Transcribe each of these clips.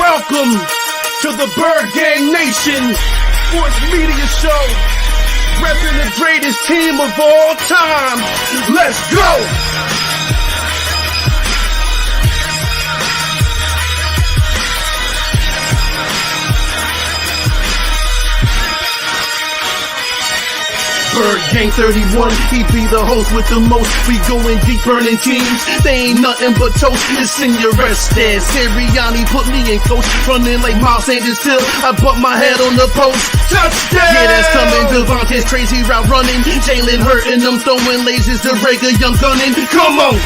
Welcome to the Bird Gang Nation Sports Media Show, repping the greatest team of all time. Let's go! Bird Gang 31, he be the host with the most. We going deep, burning teams. They ain't nothing but toast. It's in your rest there. Sirianni put me in coach, running like Miles Sanders till I butt my head on the post. Touchdown! Yeah, that's coming. Devontae's crazy route running. Jalen hurting them, throwing lasers to Rager, young gunning. Come on!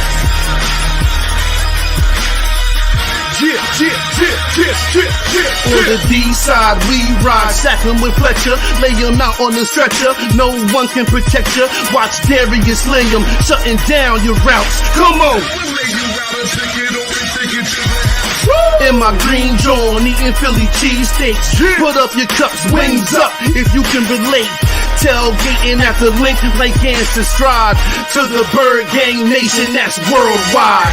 On the D side, we ride, sack him with Fletcher, lay him out on the stretcher. No one can protect you. Watch Darius lay him, shutting down your routes. Come on! In my green John, eating Philly cheesesteaks. Put up your cups, wings up, if you can relate. Tailgating at the link like Gangsta Stride. To the Bird Gang Nation, that's worldwide.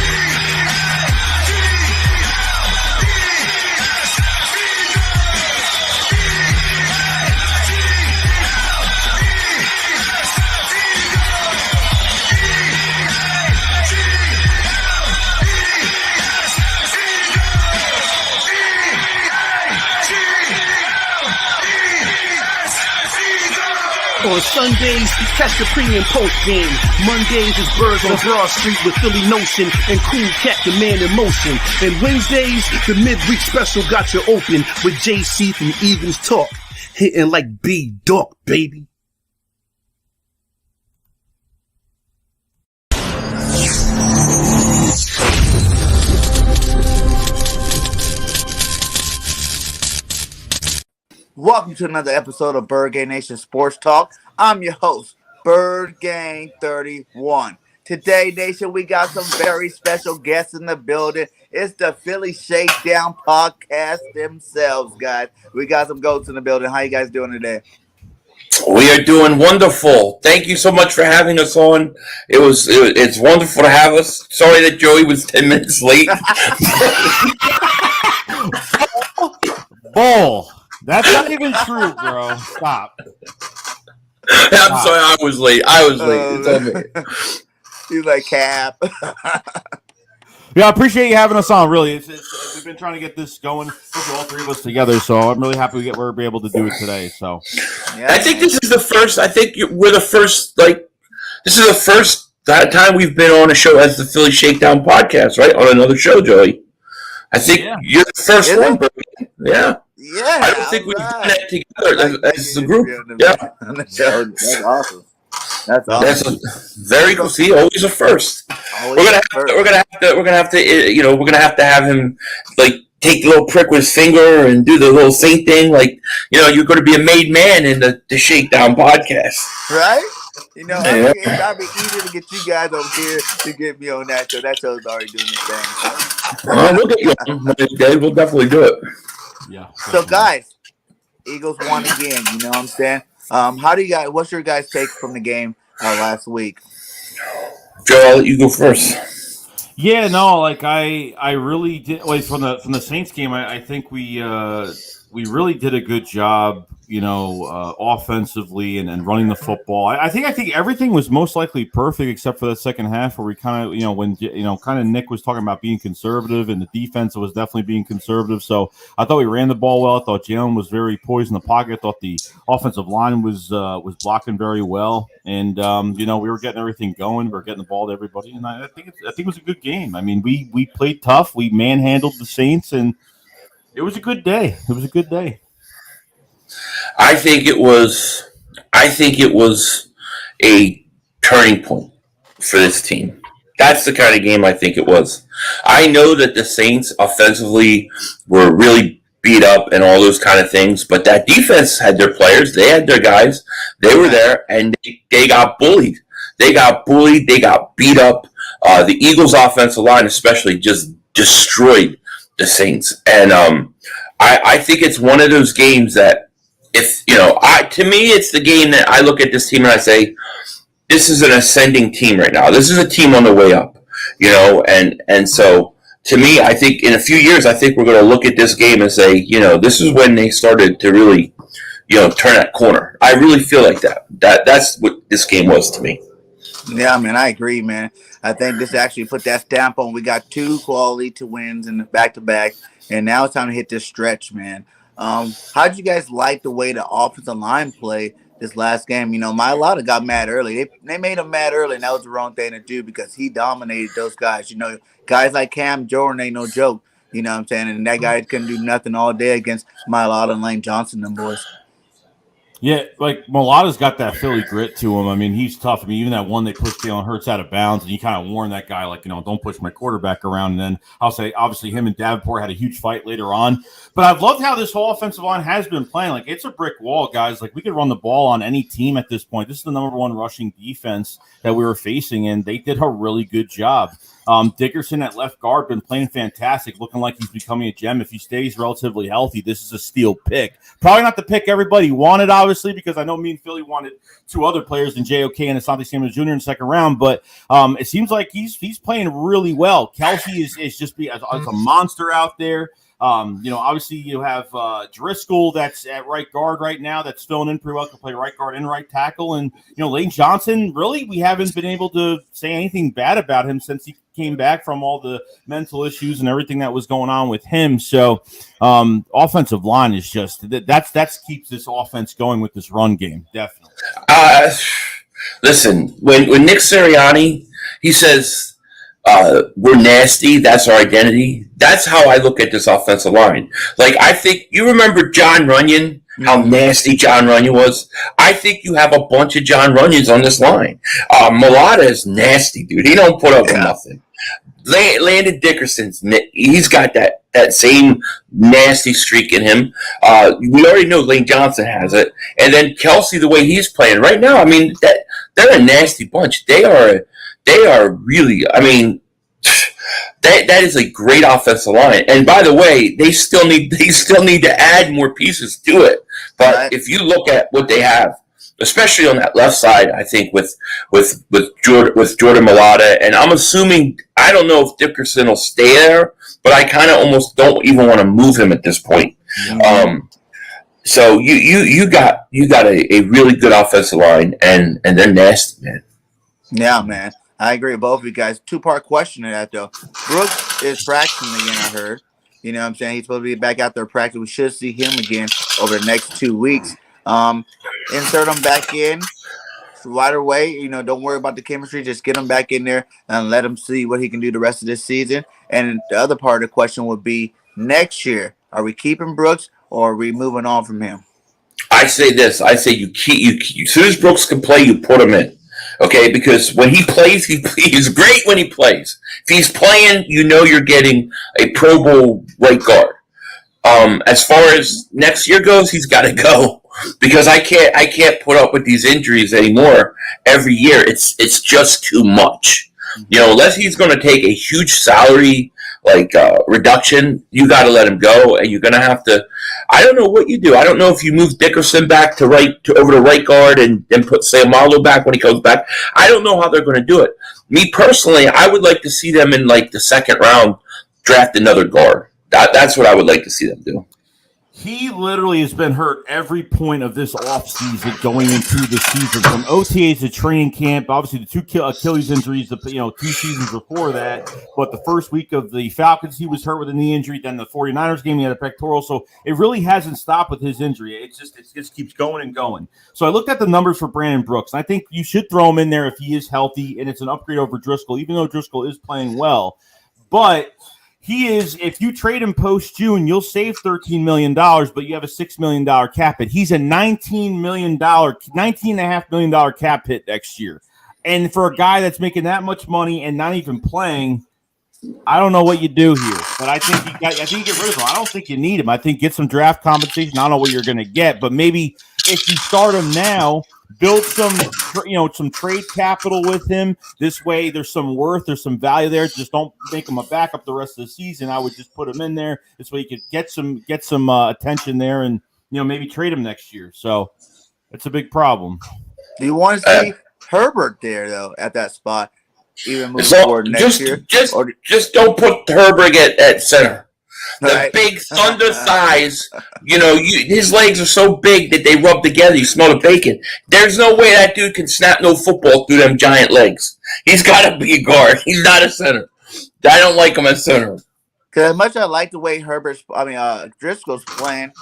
On Sundays, catch the pre and post game. Mondays is Birds on Broad Street with Philly Notion and Cool Cat, the man in motion. And Wednesdays, the midweek special got you open with JC from Eagles Talk, hitting like B-Dog, baby. Welcome to another episode of Bird Gang Nation Sports Talk. I'm your host, Bird Gang 31. Today, Nation, we got some very special guests in the building. It's the Philly Shakedown podcast themselves, guys. We got some goats in the building. How you guys doing today? We are doing wonderful. Thank you so much for having us on. It's wonderful to have us. Sorry that Joey was 10 minutes late. Bull. That's not even true, bro. Stop. I'm sorry, I was late. It's on me. He's like, Cap. Yeah, I appreciate you having us on, really. We've been trying to get this going, all three of us together, so I'm really happy we're able to do it today. So, yeah, I think this is the first, we're the first, this is the first time we've been on a show as the Philly Shakedown podcast, right? On another show, Joey. I think you're the first one, bro. Yeah. Yeah, I don't think we've done that together as a group. Yeah, that's awesome. That's very cool. See, always a first. We're gonna have to have him take the little prick with his finger and do the little saint thing. You're going to be a made man in the Shakedown podcast, right? It's gotta be easy to get you guys over here to get me on that. So that show's already doing the thing. We'll get you on. We'll definitely do it. Yeah. So, guys, Eagles won again. You know what I'm saying? What's your guys' take from the game last week? Joe, I'll let you go first. Yeah, no, I really did. From the Saints game, I think we really did a good job, offensively and running the football. I think everything was most likely perfect except for the second half where we kind of, when Nick was talking about being conservative and the defense was definitely being conservative. So I thought we ran the ball well. I thought Jalen was very poised in the pocket. I thought the offensive line was blocking very well. And, we were getting everything going. We were getting the ball to everybody. And I think it was a good game. I mean, we played tough. We manhandled the Saints, and it was a good day. It was a good day. I think it was a turning point for this team. That's the kind of game I think it was. I know that the Saints offensively were really beat up and all those kind of things, but that defense had their players. They had their guys. They were there, and they got bullied. They got beat up. The Eagles' offensive line especially just destroyed the Saints. And I think it's one of those games that, to me, it's the game that I look at this team and I say, this is an ascending team right now. This is a team on the way up, and so to me, I think in a few years, I think we're going to look at this game and say, this is when they started to really, turn that corner. I really feel like that's what this game was to me. Yeah, man, I agree, man. I think this actually put that stamp on. We got 2 quality to wins in the back-to-back, and now it's time to hit this stretch, man. How did you guys like the way the offensive line played this last game? Mailata got mad early. They made him mad early, and that was the wrong thing to do because he dominated those guys. Guys like Cam Jordan ain't no joke. You know what I'm saying? And that guy couldn't do nothing all day against Mailata and Lane Johnson, them boys. Yeah, like Mulata's got that Philly grit to him. I mean, he's tough. I mean, even that one they pushed Jalen Hurts out of bounds, and he kind of warned that guy, like, don't push my quarterback around. And then I'll say, obviously, him and Davenport had a huge fight later on. But I've loved how this whole offensive line has been playing. Like, it's a brick wall, guys. Like, we could run the ball on any team at this point. This is the number 1 rushing defense that we were facing, and they did a really good job. Dickerson at left guard been playing fantastic, looking like he's becoming a gem. If he stays relatively healthy, this is a steal pick. Probably not the pick everybody wanted, obviously, because I know me and Philly wanted 2 other players in JOK and Asante Samuel Jr. in the second round, but it seems like he's playing really well. Kelsey is just as a monster out there. Obviously you have Driscoll that's at right guard right now that's filling in pretty well, can play right guard and right tackle. And, Lane Johnson, really, we haven't been able to say anything bad about him since he came back from all the mental issues and everything that was going on with him. So offensive line is just that's keeps this offense going with this run game. Definitely. Listen, when Nick Sirianni, he says, we're nasty. That's our identity. That's how I look at this offensive line. Like, I think you remember John Runyon, how nasty John Runyon was. I think you have a bunch of John Runyons on this line. Mulata is nasty, dude. He don't put up with nothing. Landon Dickerson's, he's got that same nasty streak in him. We already know Lane Johnson has it. And then Kelsey, the way he's playing right now, I mean, they're a nasty bunch. They are really, I mean, that is a great offensive line. And by the way, they still need to add more pieces to it. But if you look at what they have, especially on that left side, I think with Jordan Mailata, and I'm assuming, I don't know if Dickerson will stay there, but I kind of almost don't even want to move him at this point. So you got a really good offensive line, and they're nasty, man. Yeah, man. I agree with both of you guys. 2-part question to that, though. Brooks is practicing again, I heard. You know what I'm saying? He's supposed to be back out there practicing. We should see him again over the next 2 weeks. Insert him back in right away. Don't worry about the chemistry. Just get him back in there and let him see what he can do the rest of this season. And the other part of the question would be next year, are we keeping Brooks or are we moving on from him? I say this. I say you keep. As soon as Brooks can play, you put him in. Okay, because when he plays, he's great when he plays. If he's playing, you're getting a Pro Bowl right guard. As far as next year goes, he's got to go because I can't put up with these injuries anymore every year. It's just too much. Unless he's going to take a huge salary reduction, you got to let him go, and you're going to have to. I don't know what you do. I don't know if you move Dickerson back over to right guard and put Sayamalo back when he comes back. I don't know how they're going to do it. Me personally, I would like to see them in the second round draft another guard. That's what I would like to see them do. He literally has been hurt every point of this offseason going into the season, from OTAs to training camp. Obviously, the 2 Achilles injuries, 2 seasons before that. But the first week of the Falcons, he was hurt with a knee injury. Then the 49ers game, he had a pectoral. So it really hasn't stopped with his injury. It just keeps going and going. So I looked at the numbers for Brandon Brooks, and I think you should throw him in there if he is healthy, and it's an upgrade over Driscoll, even though Driscoll is playing well. But he is, if you trade him post-June, you'll save $13 million, but you have a $6 million cap hit. He's a $19.5 million cap hit next year. And for a guy that's making that much money and not even playing, I don't know what you do here. But I think you get rid of him. I don't think you need him. I think get some draft compensation. I don't know what you're going to get, but maybe if you start him now, build some trade capital with him. This way, there's some worth, there's some value there. Just don't make him a backup the rest of the season. I would just put him in there. This way, you could get some attention there, and maybe trade him next year. So it's a big problem. Do you want to see Herbert there though at that spot? even moving So forward next year? Or just don't put Herbert at center. The right? big thunder thighs, his legs are so big that they rub together. You smell the bacon. There's no way that dude can snap no football through them giant legs. He's got to be a guard. He's not a center. I don't like him as center. Because as much as I like the way Driscoll's playing,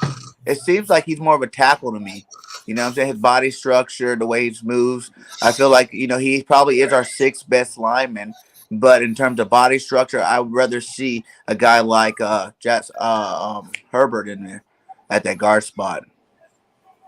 it seems like he's more of a tackle to me. You know what I'm saying? His body structure, the way he moves. I feel like, he probably is our sixth best lineman. But in terms of body structure, I would rather see a guy like Herbert in there at that guard spot.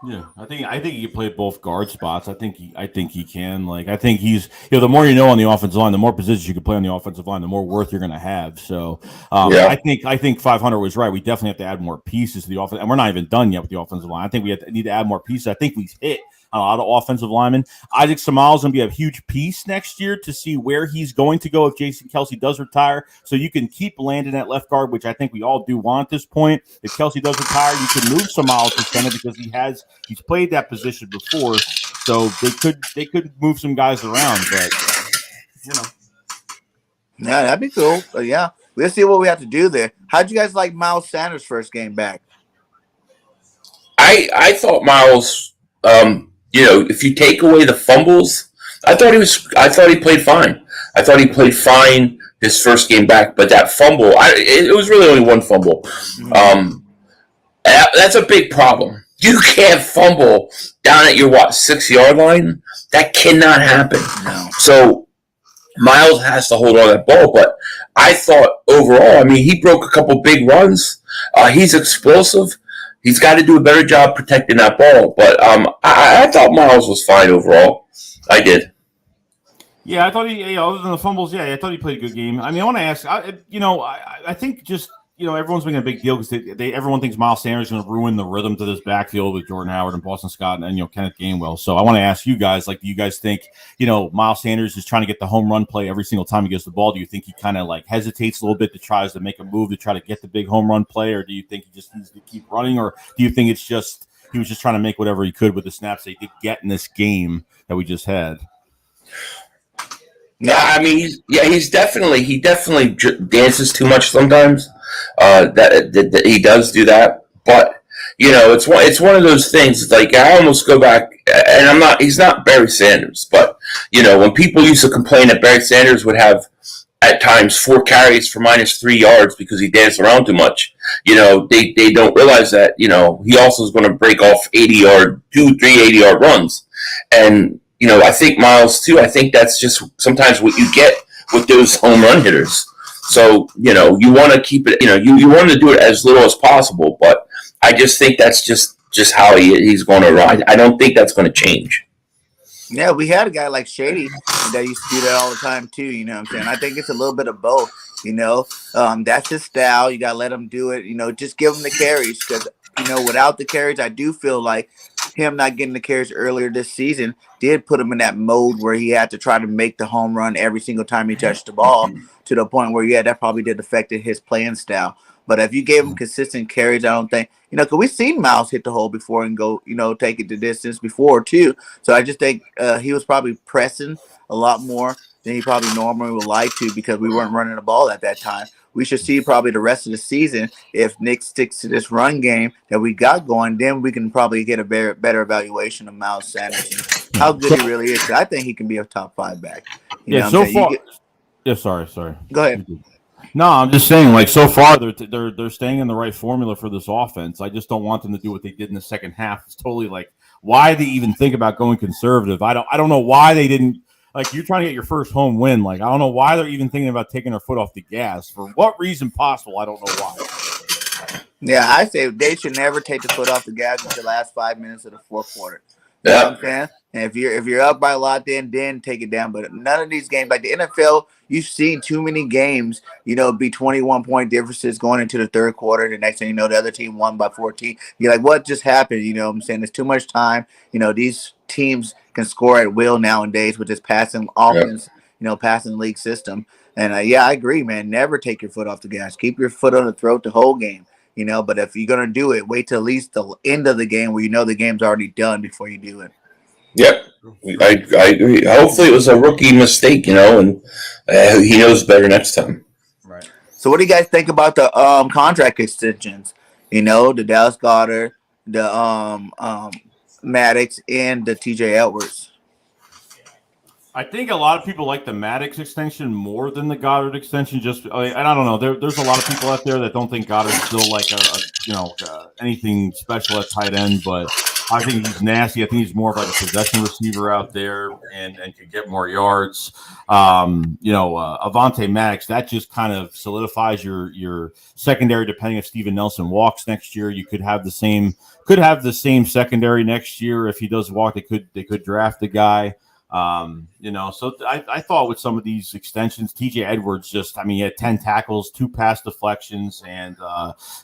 Yeah, I think he can play both guard spots. I think he can. Like, I think he's the more you know on the offensive line, the more positions you can play on the offensive line, the more worth you're going to have. So, I think 500 was right. We definitely have to add more pieces to the offense, and we're not even done yet with the offensive line. I think we need to add more pieces. I think we've hit a lot of offensive linemen. Isaac Seumalo's going to be a huge piece next year to see where he's going to go if Jason Kelce does retire. So you can keep Landon at left guard, which I think we all do want at this point. If Kelce does retire, you can move Seumalo to center because he's played that position before. So they could move some guys around, but Yeah, that'd be cool. But yeah, we'll see what we have to do there. How'd you guys like Miles Sanders' first game back? I thought Miles, if you take away the fumbles, I thought he played fine. I thought he played fine his first game back, but that fumble, it was really only one fumble. That's a big problem. You can't fumble down at your 6-yard line. That cannot happen. No. So Miles has to hold on to that ball, but I thought overall, he broke a couple big runs. He's explosive. He's got to do a better job protecting that ball. But I thought Miles was fine overall. I did. Yeah, I thought he, other than the fumbles, I thought he played a good game. I want to ask, I think just, everyone's making a big deal because everyone thinks Miles Sanders is going to ruin the rhythm to this backfield with Jordan Howard and Boston Scott and Kenneth Gainwell. So I want to ask you guys, do you guys think, Miles Sanders is trying to get the home run play every single time he gets the ball? Do you think he kind of hesitates a little bit tries to make a move to try to get the big home run play, or do you think he just needs to keep running, or do you think it's just he was just trying to make whatever he could with the snaps that he did get in this game that we just had? Yeah, he definitely dances too much sometimes. That he does do that, but it's one of those things. I almost go back, and he's not Barry Sanders, but when people used to complain that Barry Sanders would have at times 4 carries for -3 yards because he danced around too much, they don't realize that he also is going to break off 80-yard 2-3 80-yard runs, and I think Miles too. I think that's just sometimes what you get with those home run hitters. So, you want to keep it, you want to do it as little as possible, but I just think that's just how he's going to ride. I don't think that's going to change. Yeah, we had a guy like Shady that used to do that all the time too, you know what I'm saying? I think it's a little bit of both, that's his style. You got to let him do it, just give him the carries because, without the carries, I do feel like him not getting the carries earlier this season did put him in that mode where he had to try to make the home run every single time he touched the ball to the point where, that probably did affect his playing style. But if you gave him consistent carries, I don't think, because we've seen Miles hit the hole before and go, take it the distance before too. So I just think he was probably pressing a lot more than he probably normally would like to because we weren't running the ball at that time. We should see probably the rest of the season if Nick sticks to this run game that we got going, then we can probably get a better evaluation of Miles Sanders and how good he really is. I think he can be a top 5 back. So far. Sorry. Go ahead. No, I'm just saying, so far they're staying in the right formula for this offense. I just don't want them to do what they did in the second half. It's totally why they even think about going conservative. I don't know why they didn't. You're trying to get your first home win. I don't know why they're even thinking about taking their foot off the gas. For what reason possible, I don't know why. Yeah, I say they should never take the foot off the gas until the last 5 minutes of the fourth quarter. You know what I'm saying? And if you're up by a lot, then take it down. But none of these games, like the NFL, you've seen too many games, be 21-point differences going into the third quarter. The next thing you know, the other team won by 14. You're like, what just happened? You know what I'm saying? There's too much time. These teams can score at will nowadays with this passing offense, passing league system. And I agree, man. Never take your foot off the gas. Keep your foot on the throat the whole game. But if you're gonna do it, wait till at least the end of the game where the game's already done before you do it. Yep, I agree. Hopefully, it was a rookie mistake, and he knows better next time. Right. So, what do you guys think about the contract extensions? The Dallas Goedert, the Maddox, and the TJ Edwards. I think a lot of people like the Maddox extension more than the Goddard extension. And I don't know. There's a lot of people out there that don't think Goddard's still like anything special at tight end, but I think he's nasty. I think he's more of like a possession receiver out there and could get more yards. Avonte Maddox, that just kind of solidifies your secondary. Depending if Steven Nelson walks next year, you could have the same secondary next year. If he does walk, they could draft the guy. So I thought with some of these extensions, TJ Edwards he had 10 tackles, 2 pass deflections, and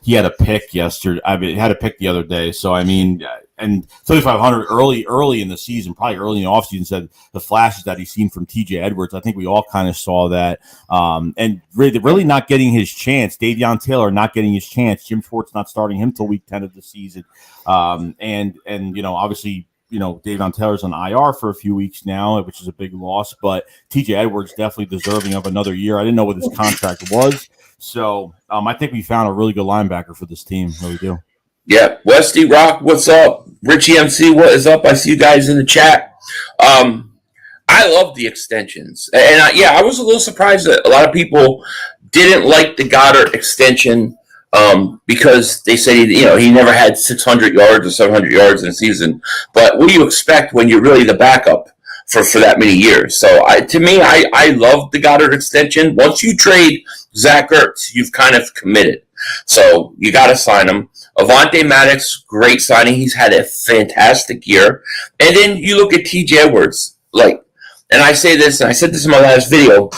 he had a pick yesterday. He had a pick the other day. So, and 3,500 early in the season, probably early in the offseason, said the flashes that he's seen from TJ Edwards. I think we all kind of saw that. And really not getting his chance. Davion Taylor not getting his chance. Jim Schwartz not starting him till week 10 of the season. Obviously, Davion Taylor's on IR for a few weeks now, which is a big loss, but TJ Edwards definitely deserving of another year. I didn't know what his contract was. So I think we found a really good linebacker for this team. Really do. Yeah. Westy Rock, what's up? Richie MC, what is up? I see you guys in the chat. I love the extensions. And I was a little surprised that a lot of people didn't like the Goddard extension because they said he never had 600 yards or 700 yards in a season. But what do you expect when you're really the backup for that many years? So I love the Goddard extension. Once you trade Zach Ertz, you've kind of committed. So you got to sign him. Avonte Maddox, great signing. He's had a fantastic year. And then you look at TJ Edwards, and I say this, and I said this in my last video.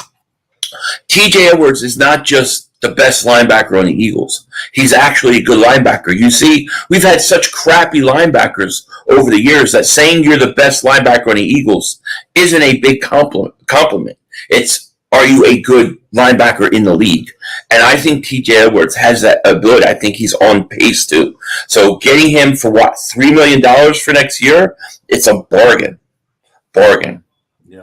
TJ Edwards is not just the best linebacker on the Eagles. He's actually a good linebacker. You see, we've had such crappy linebackers over the years that saying you're the best linebacker on the Eagles isn't a big compliment. It's, are you a good linebacker in the league? And I think TJ Edwards has that ability. I think he's on pace to. So getting him for $3 million for next year, it's a bargain.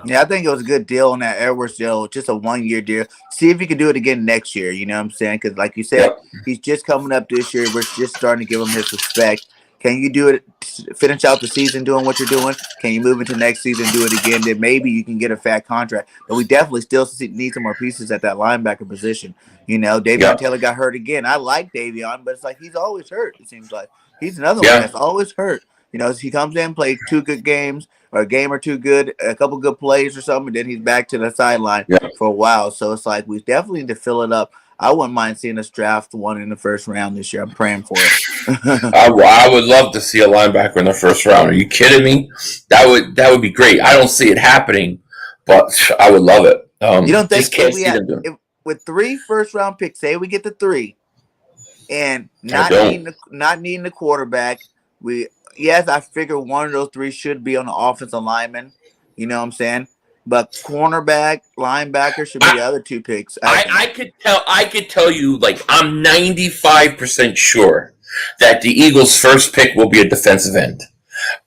Yeah, I think it was a good deal on that Edwards deal, just a 1-year deal. See if he can do it again next year, you know what I'm saying? Because like you said, He's just coming up this year. We're just starting to give him his respect. Can you do it, finish out the season doing what you're doing? Can you move into next season and do it again? Then maybe you can get a fat contract. But we definitely still need some more pieces at that linebacker position. Davion Taylor got hurt again. I like Davion, but it's like he's always hurt, it seems like. He's another one that's always hurt. He comes in, plays 2 good games, or a game or 2 good, a couple good plays or something, and then he's back to the sideline for a while. So it's like we definitely need to fill it up. I wouldn't mind seeing us draft one in the first round this year. I'm praying for it. I would love to see a linebacker in the first round. Are you kidding me? That would be great. I don't see it happening, but I would love it. You don't think with 3 first-round picks, say we get the 3, and not needing the quarterback, I figure one of those 3 should be on the offensive lineman. You know what I'm saying? But cornerback, linebacker should be the other 2 picks. I could tell you, I'm 95% sure that the Eagles' first pick will be a defensive end.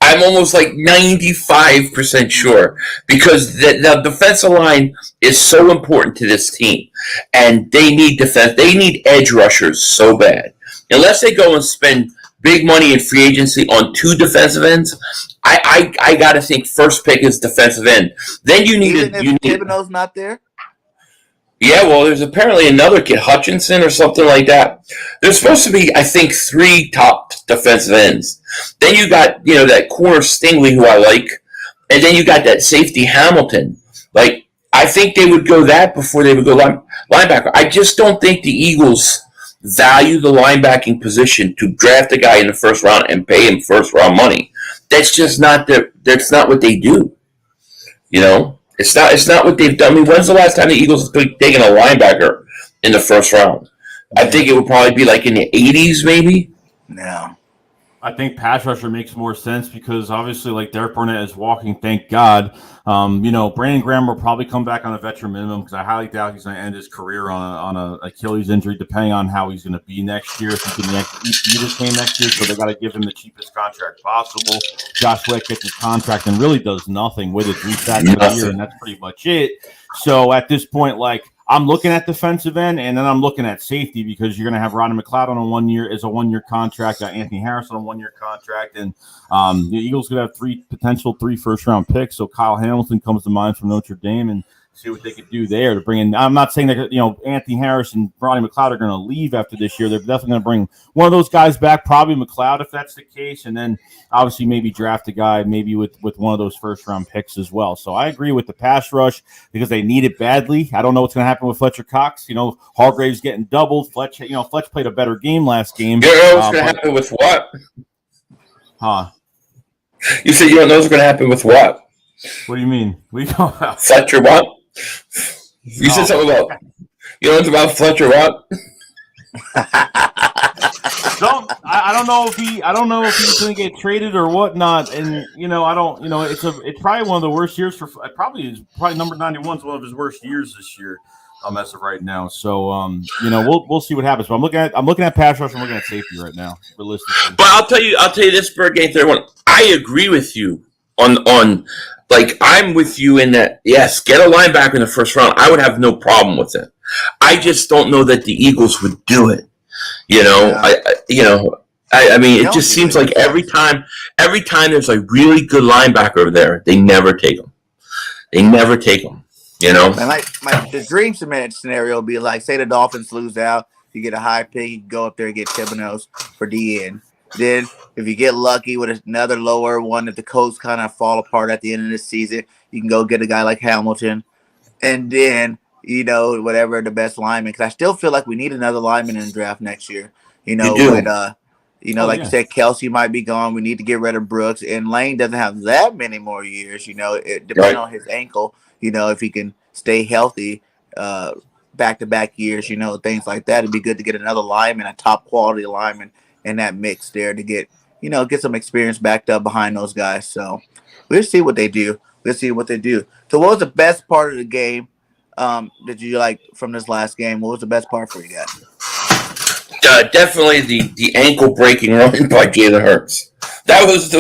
I'm almost 95% sure because the defensive line is so important to this team, and they need defense. They need edge rushers so bad. Unless they go and spend big money in free agency on 2 defensive ends, I got to think first pick is defensive end. Then you need Thibodeau's not there. Yeah, well, there's apparently another kid, Hutchinson or something like that. There's supposed to be, I think, 3 top defensive ends. Then you got, that corner Stingley, who I like, and then you got that safety Hamilton. I think they would go that before they would go linebacker. I just don't think the Eagles value the linebacking position to draft a guy in the first round and pay him first round money. That's just not that's not what they do. It's not what they've done. I mean, when's the last time the Eagles have taken a linebacker in the first round? I think it would probably be in the 80s, maybe. No. I think pass rusher makes more sense because obviously, like Derek Barnett is walking, thank God. Brandon Graham will probably come back on a veteran minimum because I highly doubt he's going to end his career on a Achilles injury, depending on how he's going to be next year. If he can be the same next year, so they got to give him the cheapest contract possible. Josh Sweat gets his contract and really does nothing with it 3 sacks a year, and that's pretty much it. So at this point, like, I'm looking at defensive end, and then I'm looking at safety because you're going to have Rodney McLeod on a 1-year contract, Anthony Harris on a 1-year contract, and the Eagles could have 3 first-round picks. So Kyle Hamilton comes to mind from Notre Dame, and see what they could do there to bring in. I'm not saying that Anthony Harris and Rodney McLeod are going to leave after this year. They're definitely going to bring one of those guys back, probably McLeod if that's the case, and then obviously maybe draft a guy maybe with one of those first-round picks as well. So I agree with the pass rush because they need it badly. I don't know what's going to happen with Fletcher Cox. Hargrave's getting doubled. Fletch played a better game last game. You don't know what's going to happen with what? Huh? You said you don't know what's going to happen with what? What do you mean? We don't have Fletcher what? You said something about about Fletcher what? I don't know if he's going to get traded or whatnot, and it's probably one of the worst years for probably number 91 is one of his worst years this year, as of right now. So we'll see what happens. But I'm looking at pass rush. I'm looking at safety right now, realistically. But I'll tell you this, BIRDGANG 31. I agree with you on. Like, I'm with you in that, yes, get a linebacker in the first round. I would have no problem with it. I just don't know that the Eagles would do it. I mean, it just seems like every time there's a really good linebacker over there, they never take them. And the dream scenario would be like, say the Dolphins lose out, you get a high pick, you go up there and get Thibodeaux for DN. Then, if you get lucky with another lower one, if the Colts kind of fall apart at the end of the season, you can go get a guy like Hamilton. And then, whatever the best lineman. Because I still feel like we need another lineman in the draft next year. You said, Kelsey might be gone. We need to get rid of Brooks. And Lane doesn't have that many more years, depending on his ankle, if he can stay healthy back-to-back years, things like that. It'd be good to get another lineman, a top-quality lineman, in that mix there to get some experience backed up behind those guys. So we'll see what they do. So what was the best part of the game that you like from this last game? What was the best part for you guys? Definitely the ankle breaking run by Jalen Hurts. That was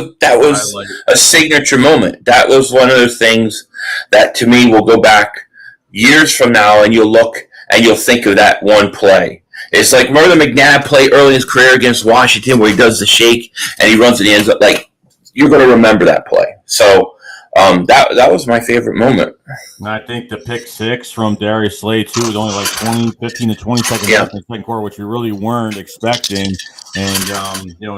a signature moment. That was one of those things that to me will go back years from now, and you'll look and you'll think of that one play. It's like, remember the McNabb play early in his career against Washington where he does the shake and he runs to the end zone? Like, you're going to remember that play. So that was my favorite moment. And I think the pick 6 from Darius Slay, too, was only like 15 to 20 seconds left in the second quarter, which we really weren't expecting. And,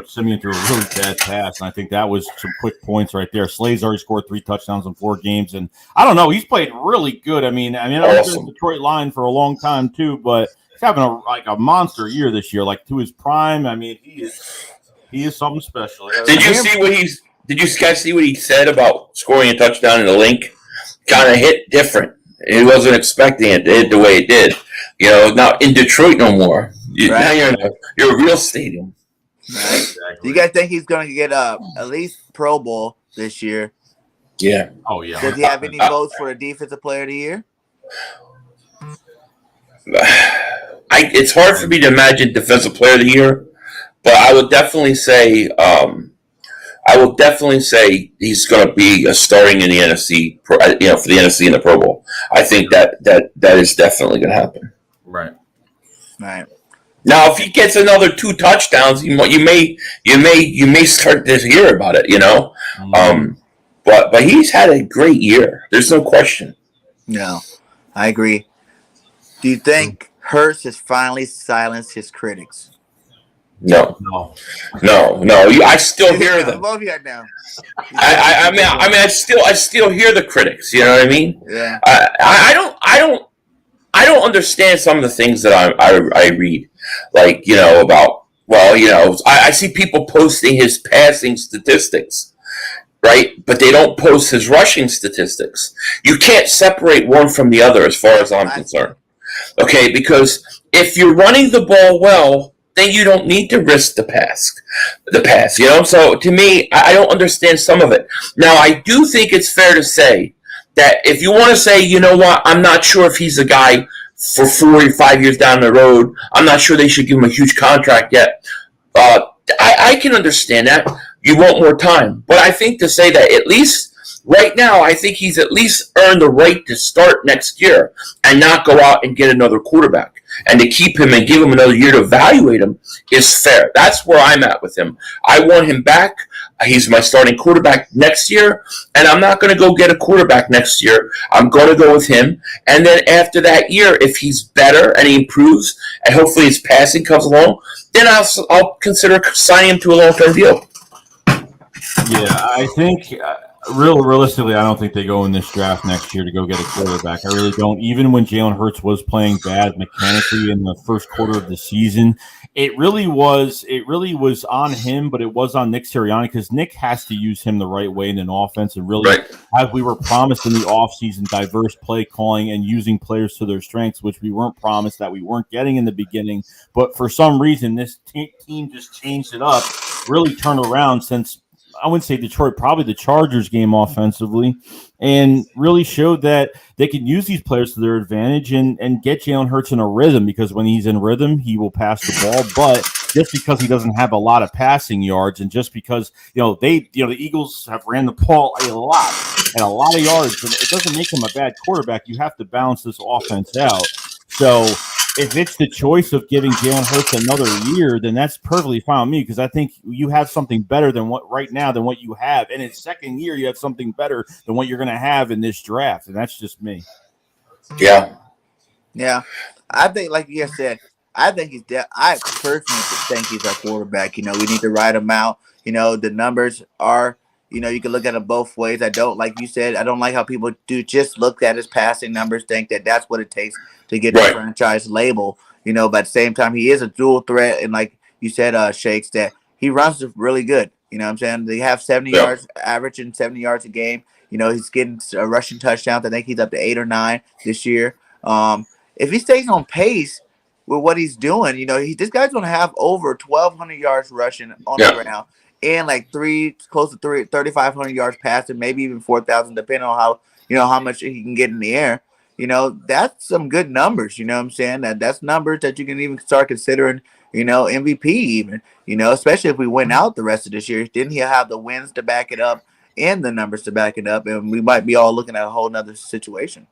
Simeon threw a really bad pass, and I think that was some quick points right there. Slay's already scored 3 touchdowns in 4 games, and I don't know. He's played really good. I was in the Detroit line for a long time, too, but he's having a monster year this year, like to his prime. I mean, he is something special. Did you guys see what he said about scoring a touchdown in the link? Kind of hit different. He wasn't expecting it to hit the way it did. Not in Detroit no more. Now you're a real stadium. Right. Exactly. Do you guys think he's going to get at least Pro Bowl this year? Yeah. Oh yeah. Does he have any votes for a Defensive Player of the Year? It's hard for me to imagine Defensive Player of the Year, but I would definitely say he's going to be starting in the NFC, for the NFC in the Pro Bowl. I think that is definitely going to happen. Right. Now, if he gets another 2 touchdowns, you may start to hear about it. Mm-hmm. But he's had a great year. There's no question. No, I agree. Do you think Hurts has finally silenced his critics? No. I still hear them. Both of you now. I still hear the critics. You know what I mean? Yeah. I don't understand some of the things that I read, like I see people posting his passing statistics, right? But they don't post his rushing statistics. You can't separate one from the other, as far as I'm concerned. Okay, because if you're running the ball well, then you don't need to risk the pass. So to me, I don't understand some of it. Now, I do think it's fair to say that if you want to say, you know what, I'm not sure if he's a guy for 4 or 5 years down the road. I'm not sure they should give him a huge contract yet. I can understand that. You want more time. But I think to say that at least right now, I think he's at least earned the right to start next year and not go out and get another quarterback. And to keep him and give him another year to evaluate him is fair. That's where I'm at with him. I want him back. He's my starting quarterback next year, and I'm not going to go get a quarterback next year. I'm going to go with him. And then after that year, if he's better and he improves, and hopefully his passing comes along, then I'll consider signing him to a long-term deal. Yeah, I think realistically, I don't think they go in this draft next year to go get a quarterback. I really don't. Even when Jalen Hurts was playing bad mechanically in the first quarter of the season, it really was on him, but it was on Nick Sirianni because Nick has to use him the right way in an offense and really, as we were promised in the offseason, diverse play calling and using players to their strengths, which we weren't promised that we weren't getting in the beginning. But for some reason, this team just changed it up, really turned around since I wouldn't say Detroit, probably the Chargers game offensively, and really showed that they can use these players to their advantage and get Jalen Hurts in a rhythm, because when he's in rhythm, he will pass the ball. But just because he doesn't have a lot of passing yards, and just because the Eagles have ran the ball a lot and a lot of yards, and it doesn't make him a bad quarterback. You have to balance this offense out. So if it's the choice of giving Jalen Hurts another year, then that's perfectly fine with me, because I think you have something better than what you have. And in his second year, you have something better than what you're going to have in this draft. And that's just me. Yeah. I think, like you said, I personally think he's our quarterback. We need to ride him out. The numbers are, you can look at it both ways. I don't, like you said, I don't like how people do just look at his passing numbers, think that that's what it takes to get the franchise label, but at the same time, he is a dual threat. And like you said, Shakes, that he runs really good. You know what I'm saying? They have 70 yards, averaging 70 yards a game. He's getting rushing touchdowns. I think he's up to 8 or 9 this year. If he stays on pace with what he's doing, this guy's going to have over 1,200 yards rushing on the ground and like close to 3,500 yards passing, maybe even 4,000, depending on how much he can get in the air. That's some good numbers. You know what I'm saying? That's numbers that you can even start considering, MVP even, especially if we win out the rest of this year. Then he'll have the wins to back it up and the numbers to back it up. And we might be all looking at a whole nother situation.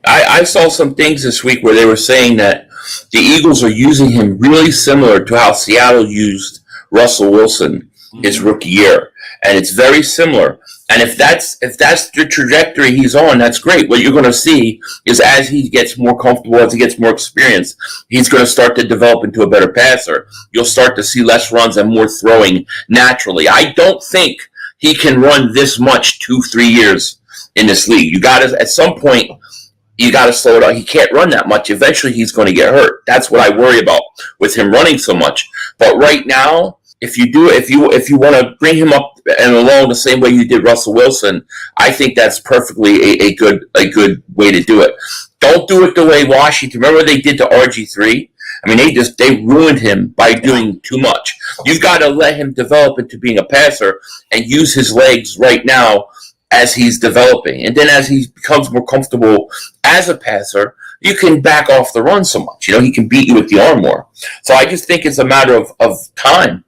I saw some things this week where they were saying that the Eagles are using him really similar to how Seattle used Russell Wilson his rookie year. And it's very similar. And if that's the trajectory he's on, that's great. What you're going to see is as he gets more comfortable, as he gets more experience, he's going to start to develop into a better passer. You'll start to see less runs and more throwing naturally. I don't think he can run this much 2-3 years in this league. You got to, at some point, you got to slow it down. He can't run that much. Eventually, he's going to get hurt. That's what I worry about with him running so much. But right now, if you want to bring him up and along the same way you did Russell Wilson, I think that's perfectly a good way to do it. Don't do it the way Washington. Remember what they did to RG3? I mean, they ruined him by doing too much. You've got to let him develop into being a passer and use his legs right now as he's developing. And then as he becomes more comfortable as a passer, you can back off the run so much. He can beat you with the arm more. So I just think it's a matter of time.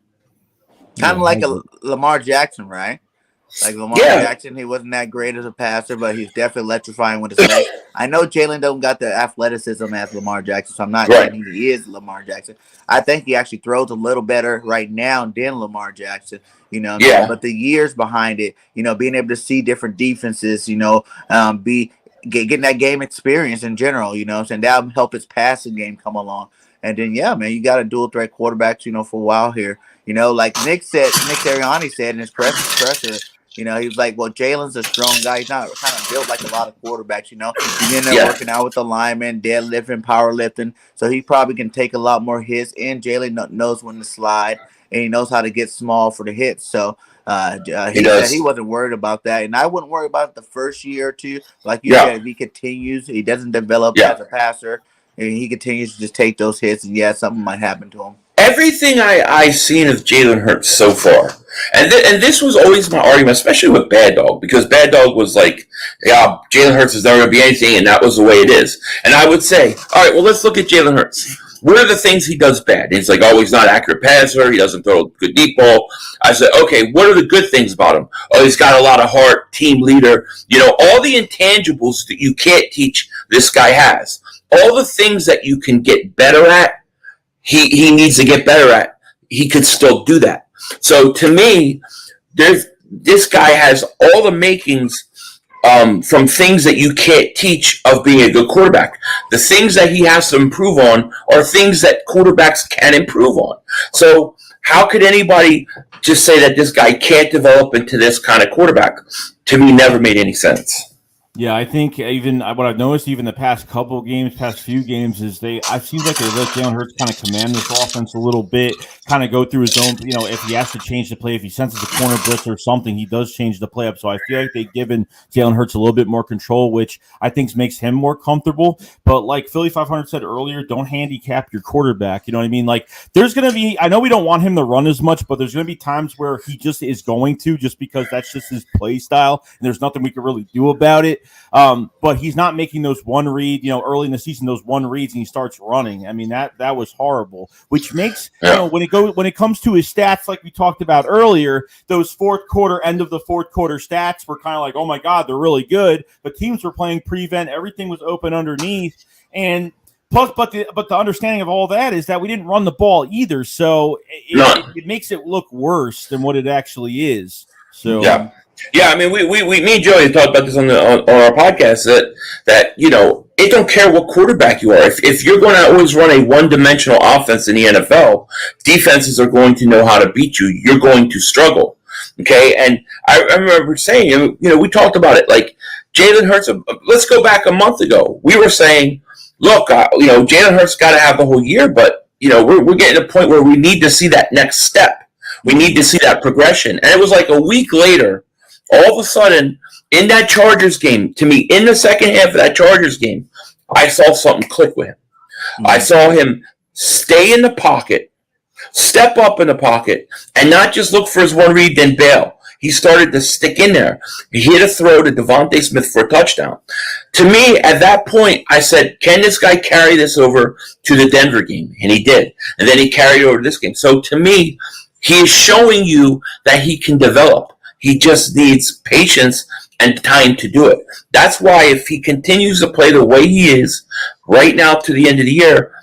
Kind of like a Lamar Jackson, right? Like Lamar Jackson, he wasn't that great as a passer, but he's definitely electrifying with his legs. I know Jalen don't got the athleticism as Lamar Jackson, so I'm not saying he is Lamar Jackson. I think he actually throws a little better right now than Lamar Jackson, but the years behind it, being able to see different defenses, getting that game experience in general, and that'll help his passing game come along. And then, you got a dual threat quarterback, for a while here. Like Nick Sirianni said in his presser, he was like, well, Jalen's a strong guy. He's not kind of built like a lot of quarterbacks, He's in there working out with the linemen, deadlifting, powerlifting. So he probably can take a lot more hits. And Jalen knows when to slide, and he knows how to get small for the hits. So he said he wasn't worried about that. And I wouldn't worry about it the first year or two. Like you said, if he continues, he doesn't develop as a passer, and he continues to just take those hits, and something might happen to him. everything I've seen of Jalen Hurts so far, and this was always my argument, especially with Bad Dog, because Bad Dog was like, yeah, Jalen Hurts is never going to be anything, and that was the way it is. And I would say, all right, well, let's look at Jalen Hurts. What are the things he does bad? He's like, oh, he's not an accurate passer. He doesn't throw a good deep ball. I said, okay, what are the good things about him? Oh, he's got a lot of heart, team leader. You know, all the intangibles that you can't teach, this guy has. All the things that you can get better at, he needs to get better at. He could still do that. So to me, this guy has all the makings from things that you can't teach of being a good quarterback. The things that he has to improve on are things that quarterbacks can improve on. So how could anybody just say that this guy can't develop into this kind of quarterback? To me, never made any sense. Yeah, I think even what I've noticed even the past few games is I've seen like they let Jalen Hurts kind of command this offense a little bit, kind of go through his own, if he has to change the play, if he senses a corner blitz or something, he does change the play up. So I feel like they've given Jalen Hurts a little bit more control, which I think makes him more comfortable. But like Philly 500 said earlier, don't handicap your quarterback. You know what I mean? Like there's going to be, I know we don't want him to run as much, but there's going to be times where he just is going to, just because that's just his play style and there's nothing we can really do about it. But he's not making those one read, early in the season, those one reads, and he starts running. I mean, that was horrible, which makes, when it comes to his stats, like we talked about earlier, those end of the fourth quarter stats were kind of like, oh my God, they're really good. But teams were playing prevent. Everything was open underneath. And plus, but the understanding of all that is that we didn't run the ball either. So it makes it look worse than what it actually is. So, Yeah, I mean, me and Joey talked about this on our podcast that it don't care what quarterback you are. If you're going to always run a one-dimensional offense in the NFL, defenses are going to know how to beat you. You're going to struggle. Okay, and I remember saying, we talked about it. Like Jalen Hurts. Let's go back a month ago. We were saying, look, Jalen Hurts got to have the whole year, but we're getting to a point where we need to see that next step. We need to see that progression. And it was like a week later. All of a sudden, in that Chargers game, to me, in the second half of that Chargers game, I saw something click with him. Mm-hmm. I saw him stay in the pocket, step up in the pocket, and not just look for his one read, then bail. He started to stick in there. He hit a throw to Devontae Smith for a touchdown. To me, at that point, I said, can this guy carry this over to the Denver game? And he did. And then he carried over to this game. So to me, he is showing you that he can develop. He just needs patience and time to do it. That's why if he continues to play the way he is right now to the end of the year,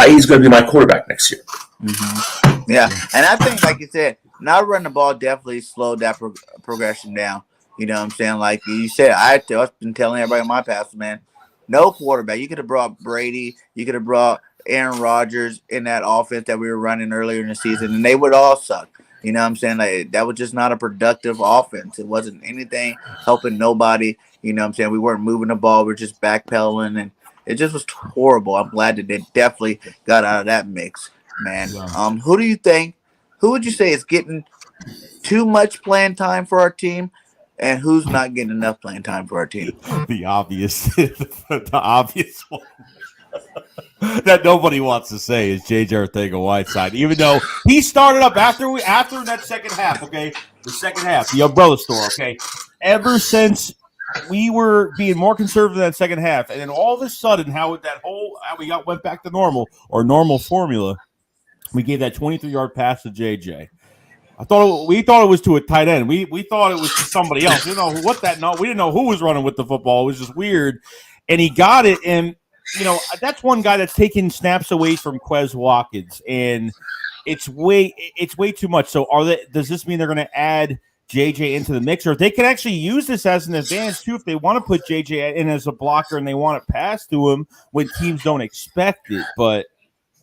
he's going to be my quarterback next year. Mm-hmm. Yeah, and I think, like you said, not running the ball definitely slowed that progression down. You know what I'm saying? Like you said, I've been telling everybody in my past, man, no quarterback. You could have brought Brady. You could have brought Aaron Rodgers in that offense that we were running earlier in the season, and they would all suck. You know what I'm saying? Like, that was just not a productive offense. It wasn't anything helping nobody. You know what I'm saying? We weren't moving the ball. We were just backpedaling, and it just was horrible. I'm glad that they definitely got out of that mix, man. Yeah. Who would you say is getting too much playing time for our team, and who's not getting enough playing time for our team? The obvious one. That nobody wants to say is J.J. Arcega-Whiteside, even though he started up after that second half, okay? The second half, the umbrella store, okay? Ever since we were being more conservative in that second half, and then all of a sudden, how went back to normal, or normal formula, we gave that 23-yard pass to J.J. We thought it was to a tight end. We thought it was to somebody else. We didn't know we didn't know who was running with the football. It was just weird. And he got it, and that's one guy that's taking snaps away from Quez Watkins, and it's way too much. So does this mean they're going to add JJ into the mix, or they can actually use this as an advantage too if they want to put JJ in as a blocker and they want to pass to him when teams don't expect it? But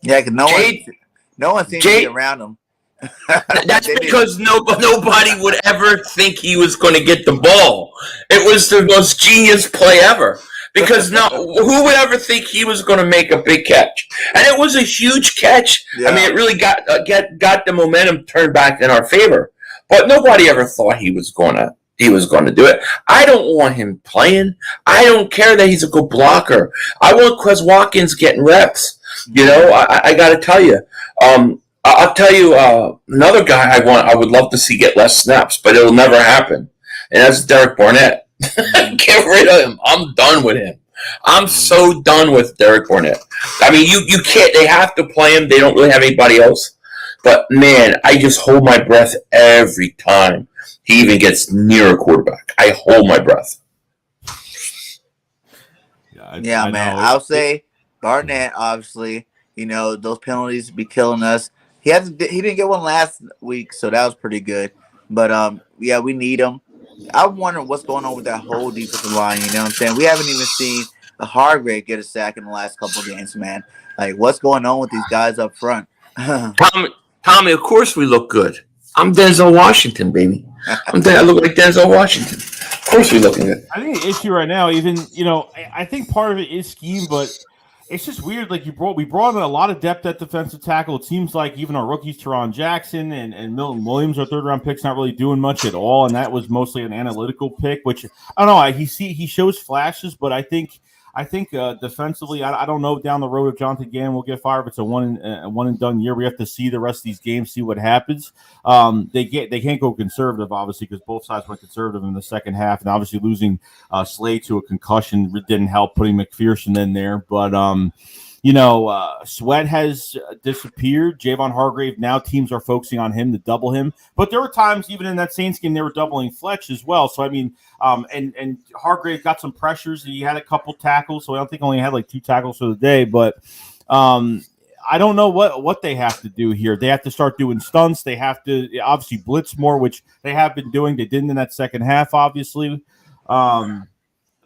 yeah, because no one seems to be around him. That's because nobody would ever think he was going to get the ball. It was the most genius play ever. Because who would ever think he was going to make a big catch? And it was a huge catch. Yeah. I mean, it really got the momentum turned back in our favor. But nobody ever thought he was going to do it. I don't want him playing. I don't care that he's a good blocker. I want Quez Watkins getting reps. You know, I got to tell you. I'll tell you another guy I would love to see get less snaps, but it'll never happen. And that's Derek Barnett. Get rid of him. I'm done with him. I'm so done with Derek Barnett. I mean, you can't. They have to play him. They don't really have anybody else. But man, I just hold my breath every time he even gets near a quarterback. I hold my breath. Yeah, man. I'll say Barnett. Obviously, you know those penalties be killing us. He didn't get one last week, so that was pretty good. But yeah, we need him. I'm wondering what's going on with that whole defensive line. You know what I'm saying? We haven't even seen the Hargrave get a sack in the last couple of games, man. Like, what's going on with these guys up front? Tommy, of course we look good. I'm Denzel Washington, baby. I look like Denzel Washington. Of course we looking good. I think the issue right now, even, you know, I think part of it is scheme, but it's just weird. Like we brought in a lot of depth at defensive tackle. It seems like even our rookies, Teron Jackson and Milton Williams, our third-round picks, not really doing much at all, and that was mostly an analytical pick. Which I don't know. He shows flashes, but I think defensively, I don't know down the road if Jonathan Gannon will get fired. If it's a one and done year, we have to see the rest of these games, see what happens. They can't go conservative, obviously, because both sides went conservative in the second half, and obviously losing Slade to a concussion didn't help. Putting McPherson in there, but you know, Sweat has disappeared. Javon Hargrave, now teams are focusing on him to double him. But there were times, even in that Saints game, they were doubling Fletch as well. So, I mean, and Hargrave got some pressures. He had a couple tackles, so I don't think only had like 2 tackles for the day. But I don't know what they have to do here. They have to start doing stunts. They have to obviously blitz more, which they have been doing. They didn't in that second half, obviously.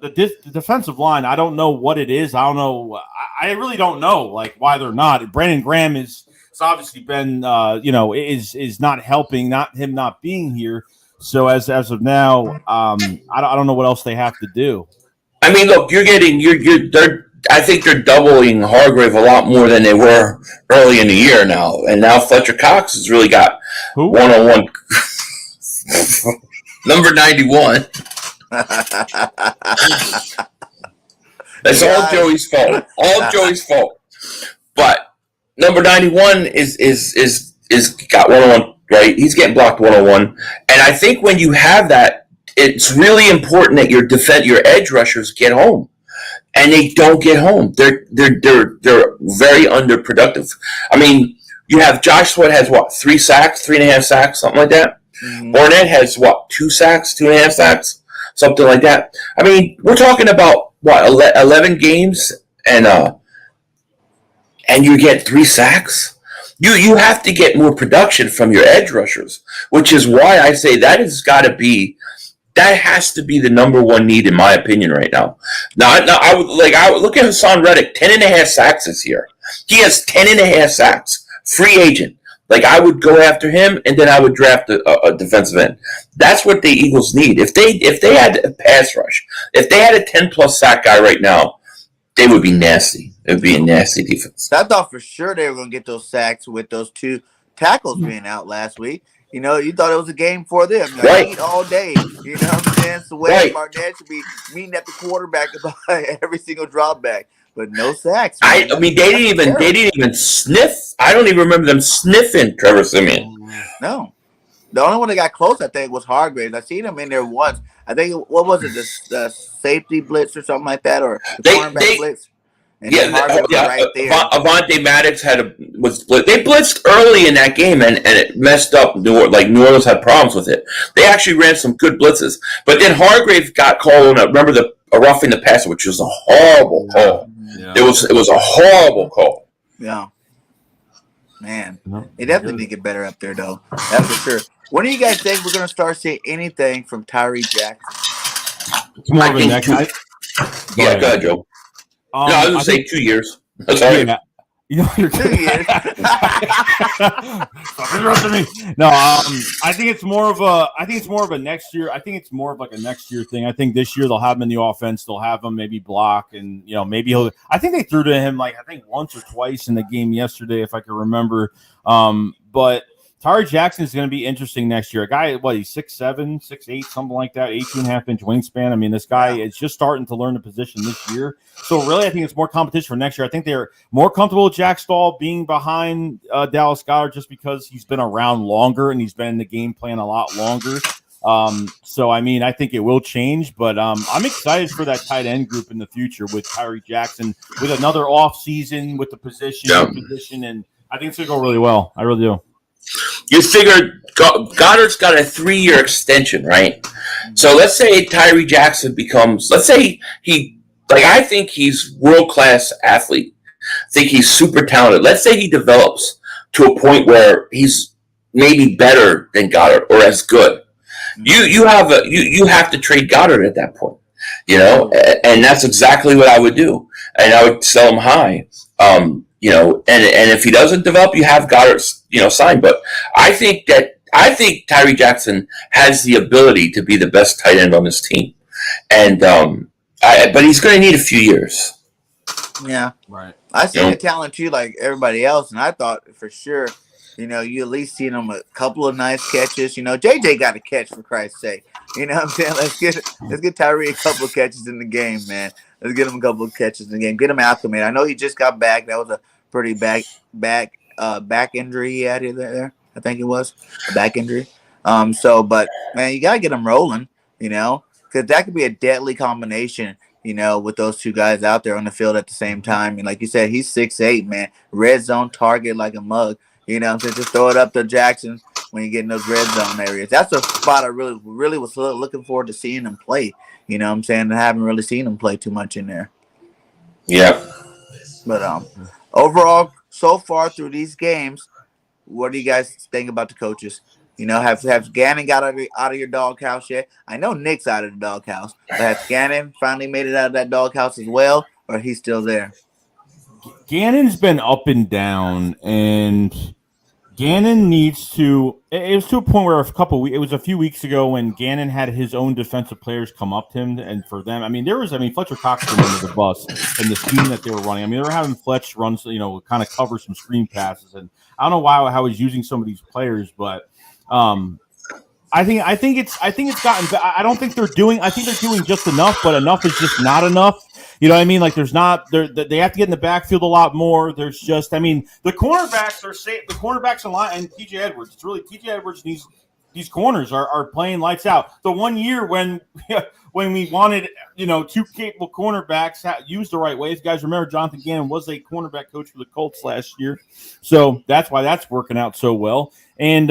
The defensive line, I don't know what it is. I don't know. I really don't know, like, why they're not. Brandon Graham has obviously been, you know, is not helping, not being here. So as of now, I don't know what else they have to do. I mean, look, I think they're doubling Hargrave a lot more than they were early in the year now, and now Fletcher Cox has really got one-on-one. Number 91. That's all Joey's fault. All Joey's fault. But number 91 is got 1-on-1, right? He's getting blocked 1-on-1. And I think when you have that, it's really important that your edge rushers get home. And they don't get home. They're very underproductive. I mean, you have Josh Sweat has 3 sacks, 3.5 sacks, something like that. Mm-hmm. Barnett has 2 sacks, 2.5 sacks. Something like that. I mean, we're talking about 11 games, and you get 3 sacks. You have to get more production from your edge rushers, which is why I say that has to be the number one need in my opinion right now. Now I would look at Hassan Reddick, 10.5 sacks this year. He has 10.5 sacks. Free agent. Like, I would go after him, and then I would draft a defensive end. That's what the Eagles need. If they had a pass rush, if they had a 10-plus sack guy right now, they would be nasty. It would be a nasty defense. I thought for sure they were going to get those sacks with those 2 tackles being out last week. You know, you thought it was a game for them. Like, right. Eat all day. You know what I'm saying? Sweat, Barnett should be meeting at the quarterback every single drop back. But no sacks. I mean, they didn't even sniff. I don't even remember them sniffing Trevor Siemian. No, the only one that got close, I think, was Hargrave. I seen him in there once. I think what was it, the safety blitz or something like that, or the cornerback blitz? And right there. Avante Maddox was blitzed. They blitzed early in that game, and it messed up. New Orleans had problems with it. They actually ran some good blitzes, but then Hargrave got called on. Remember the roughing the passer, which was a horrible call. Yeah. It was a horrible call. Yeah, man, they definitely need to get better up there, though. That's for sure. When do you guys think we're going to start seeing anything from Tyree Jackson? It's more of a next night. Yeah, go ahead, Joe. No, I was going to say 2 years. Sorry. Yeah. You know, you're 2 years. No, I think it's more of a next year. I think it's more of like a next year thing. I think this year they'll have him in the offense. They'll have him maybe block, and maybe I think they threw to him once or twice in the game yesterday, if I can remember. But Tyree Jackson is going to be interesting next year. A guy, he's 6'7", 6'8", something like that, 18.5-inch wingspan. I mean, this guy is just starting to learn the position this year. So really, I think it's more competition for next year. I think they're more comfortable with Jack Stahl being behind Dallas Goedert just because he's been around longer and he's been in the game plan a lot longer. So, I mean, I think it will change, but I'm excited for that tight end group in the future with Tyree Jackson, with another off season with the position, and I think it's going to go really well. I really do. You figure Goddard's got a 3-year extension, right? So let's say Tyree Jackson becomes, let's say I think he's world-class athlete. I think he's super talented. Let's say he develops to a point where he's maybe better than Goddard or as good. You have to trade Goddard at that point, and that's exactly what I would do. And I would sell him high. And if he doesn't develop, you have Goddard, signed. But I think Tyree Jackson has the ability to be the best tight end on this team, and but he's going to need a few years. Yeah, right. I see the talent too, like everybody else, and I thought for sure, you at least seen him a couple of nice catches. JJ got a catch for Christ's sake. You know what I'm saying? Let's get Tyree a couple of catches in the game, man. Let's get him a couple of catches in the game. Get him acclimated. I know he just got back. That was a pretty back injury he had there. I think it was a back injury. But man, you gotta get him rolling. Because that could be a deadly combination. With those two guys out there on the field at the same time. And like you said, he's 6'8", man. Red zone target like a mug. So just throw it up to Jackson when you get in those red zone areas. That's a spot I really was looking forward to seeing him play. You know what I'm saying? I haven't really seen him play too much in there. Yeah. But overall, so far through these games, what do you guys think about the coaches? Have Gannon got out of your doghouse yet? I know Nick's out of the doghouse, but has Gannon finally made it out of that doghouse as well, or he's still there? Gannon's been up and down, and Gannon needs to. It was to a point where it was a few weeks ago when Gannon had his own defensive players come up to him, and for them, Fletcher Cox came under the bus in the scheme that they were running. They were having Fletch run, kind of cover some screen passes, and I don't know how he's using some of these players, but. I think it's gotten. I don't think they're doing. I think they're doing just enough, but enough is just not enough. You know what I mean? Like there's not. They have to get in the backfield a lot more. There's just. The cornerbacks are the cornerbacks in line and TJ Edwards. It's really TJ Edwards and these corners are playing lights out. The one year when we wanted two capable cornerbacks used the right way. If you guys remember, Jonathan Gannon was a cornerback coach for the Colts last year, so that's why that's working out so well. And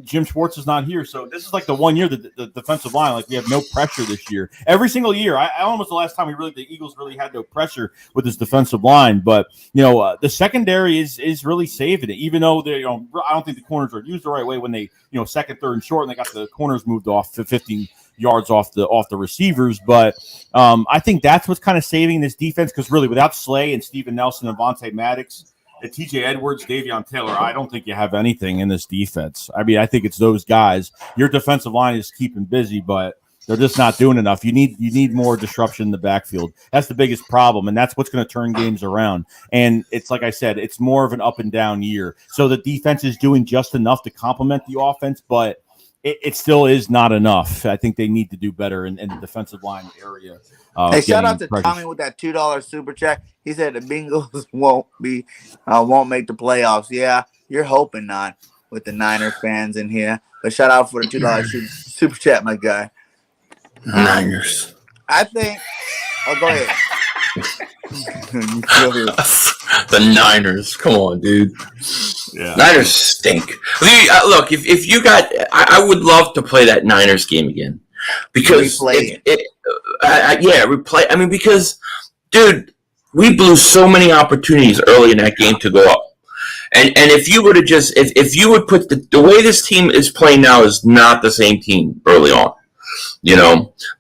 Jim Schwartz is not here, so this is like the one year that the defensive line, like we have no pressure this year. Every single year, I almost the last time the Eagles really had no pressure with this defensive line. But the secondary is really saving it, even though they I don't think the corners are used the right way when they second, third, and short, and they got the corners moved off to 15 yards off the receivers. But I think that's what's kind of saving this defense, because really without Slay and Steven Nelson and Vontae Maddox, TJ Edwards, Davion Taylor, I don't think you have anything in this defense. I think it's those guys. Your defensive line is keeping busy, but they're just not doing enough. You need more disruption in the backfield. That's the biggest problem, and that's what's going to turn games around. And it's like I said, it's more of an up and down year. So the defense is doing just enough to complement the offense, but it still is not enough. I think they need to do better in the defensive line area. Hey, shout out to Tommy with that $2 super chat. He said the Bengals won't make the playoffs. Yeah, you're hoping not with the Niner fans in here. But shout out for the $2 super chat, my guy. Niners. I think. Oh, go ahead. The Niners. Come on, dude. Yeah. Niners stink. Look, if you got, I would love to play that Niners game again, because replay. Because, dude, we blew so many opportunities early in that game to go up, and if you would have just, if you would put the way this team is playing now is not the same team early on.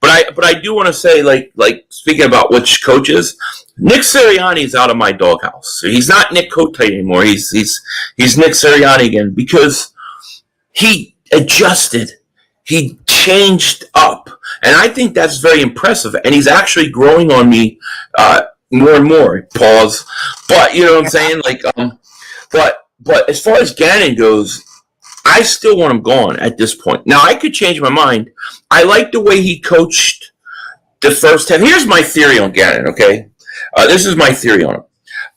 But I do want to say, like speaking about which coaches, Nick Sirianni is out of my doghouse. He's not Nick Cote anymore. He's Nick Sirianni again, because he adjusted, he changed up, and I think that's very impressive. And he's actually growing on me more and more. Pause. But you know what I'm saying? But as far as Gannon goes, I still want him gone at this point. Now, I could change my mind. I like the way he coached the first half. Here's my theory on Gannon, okay? This is my theory on him.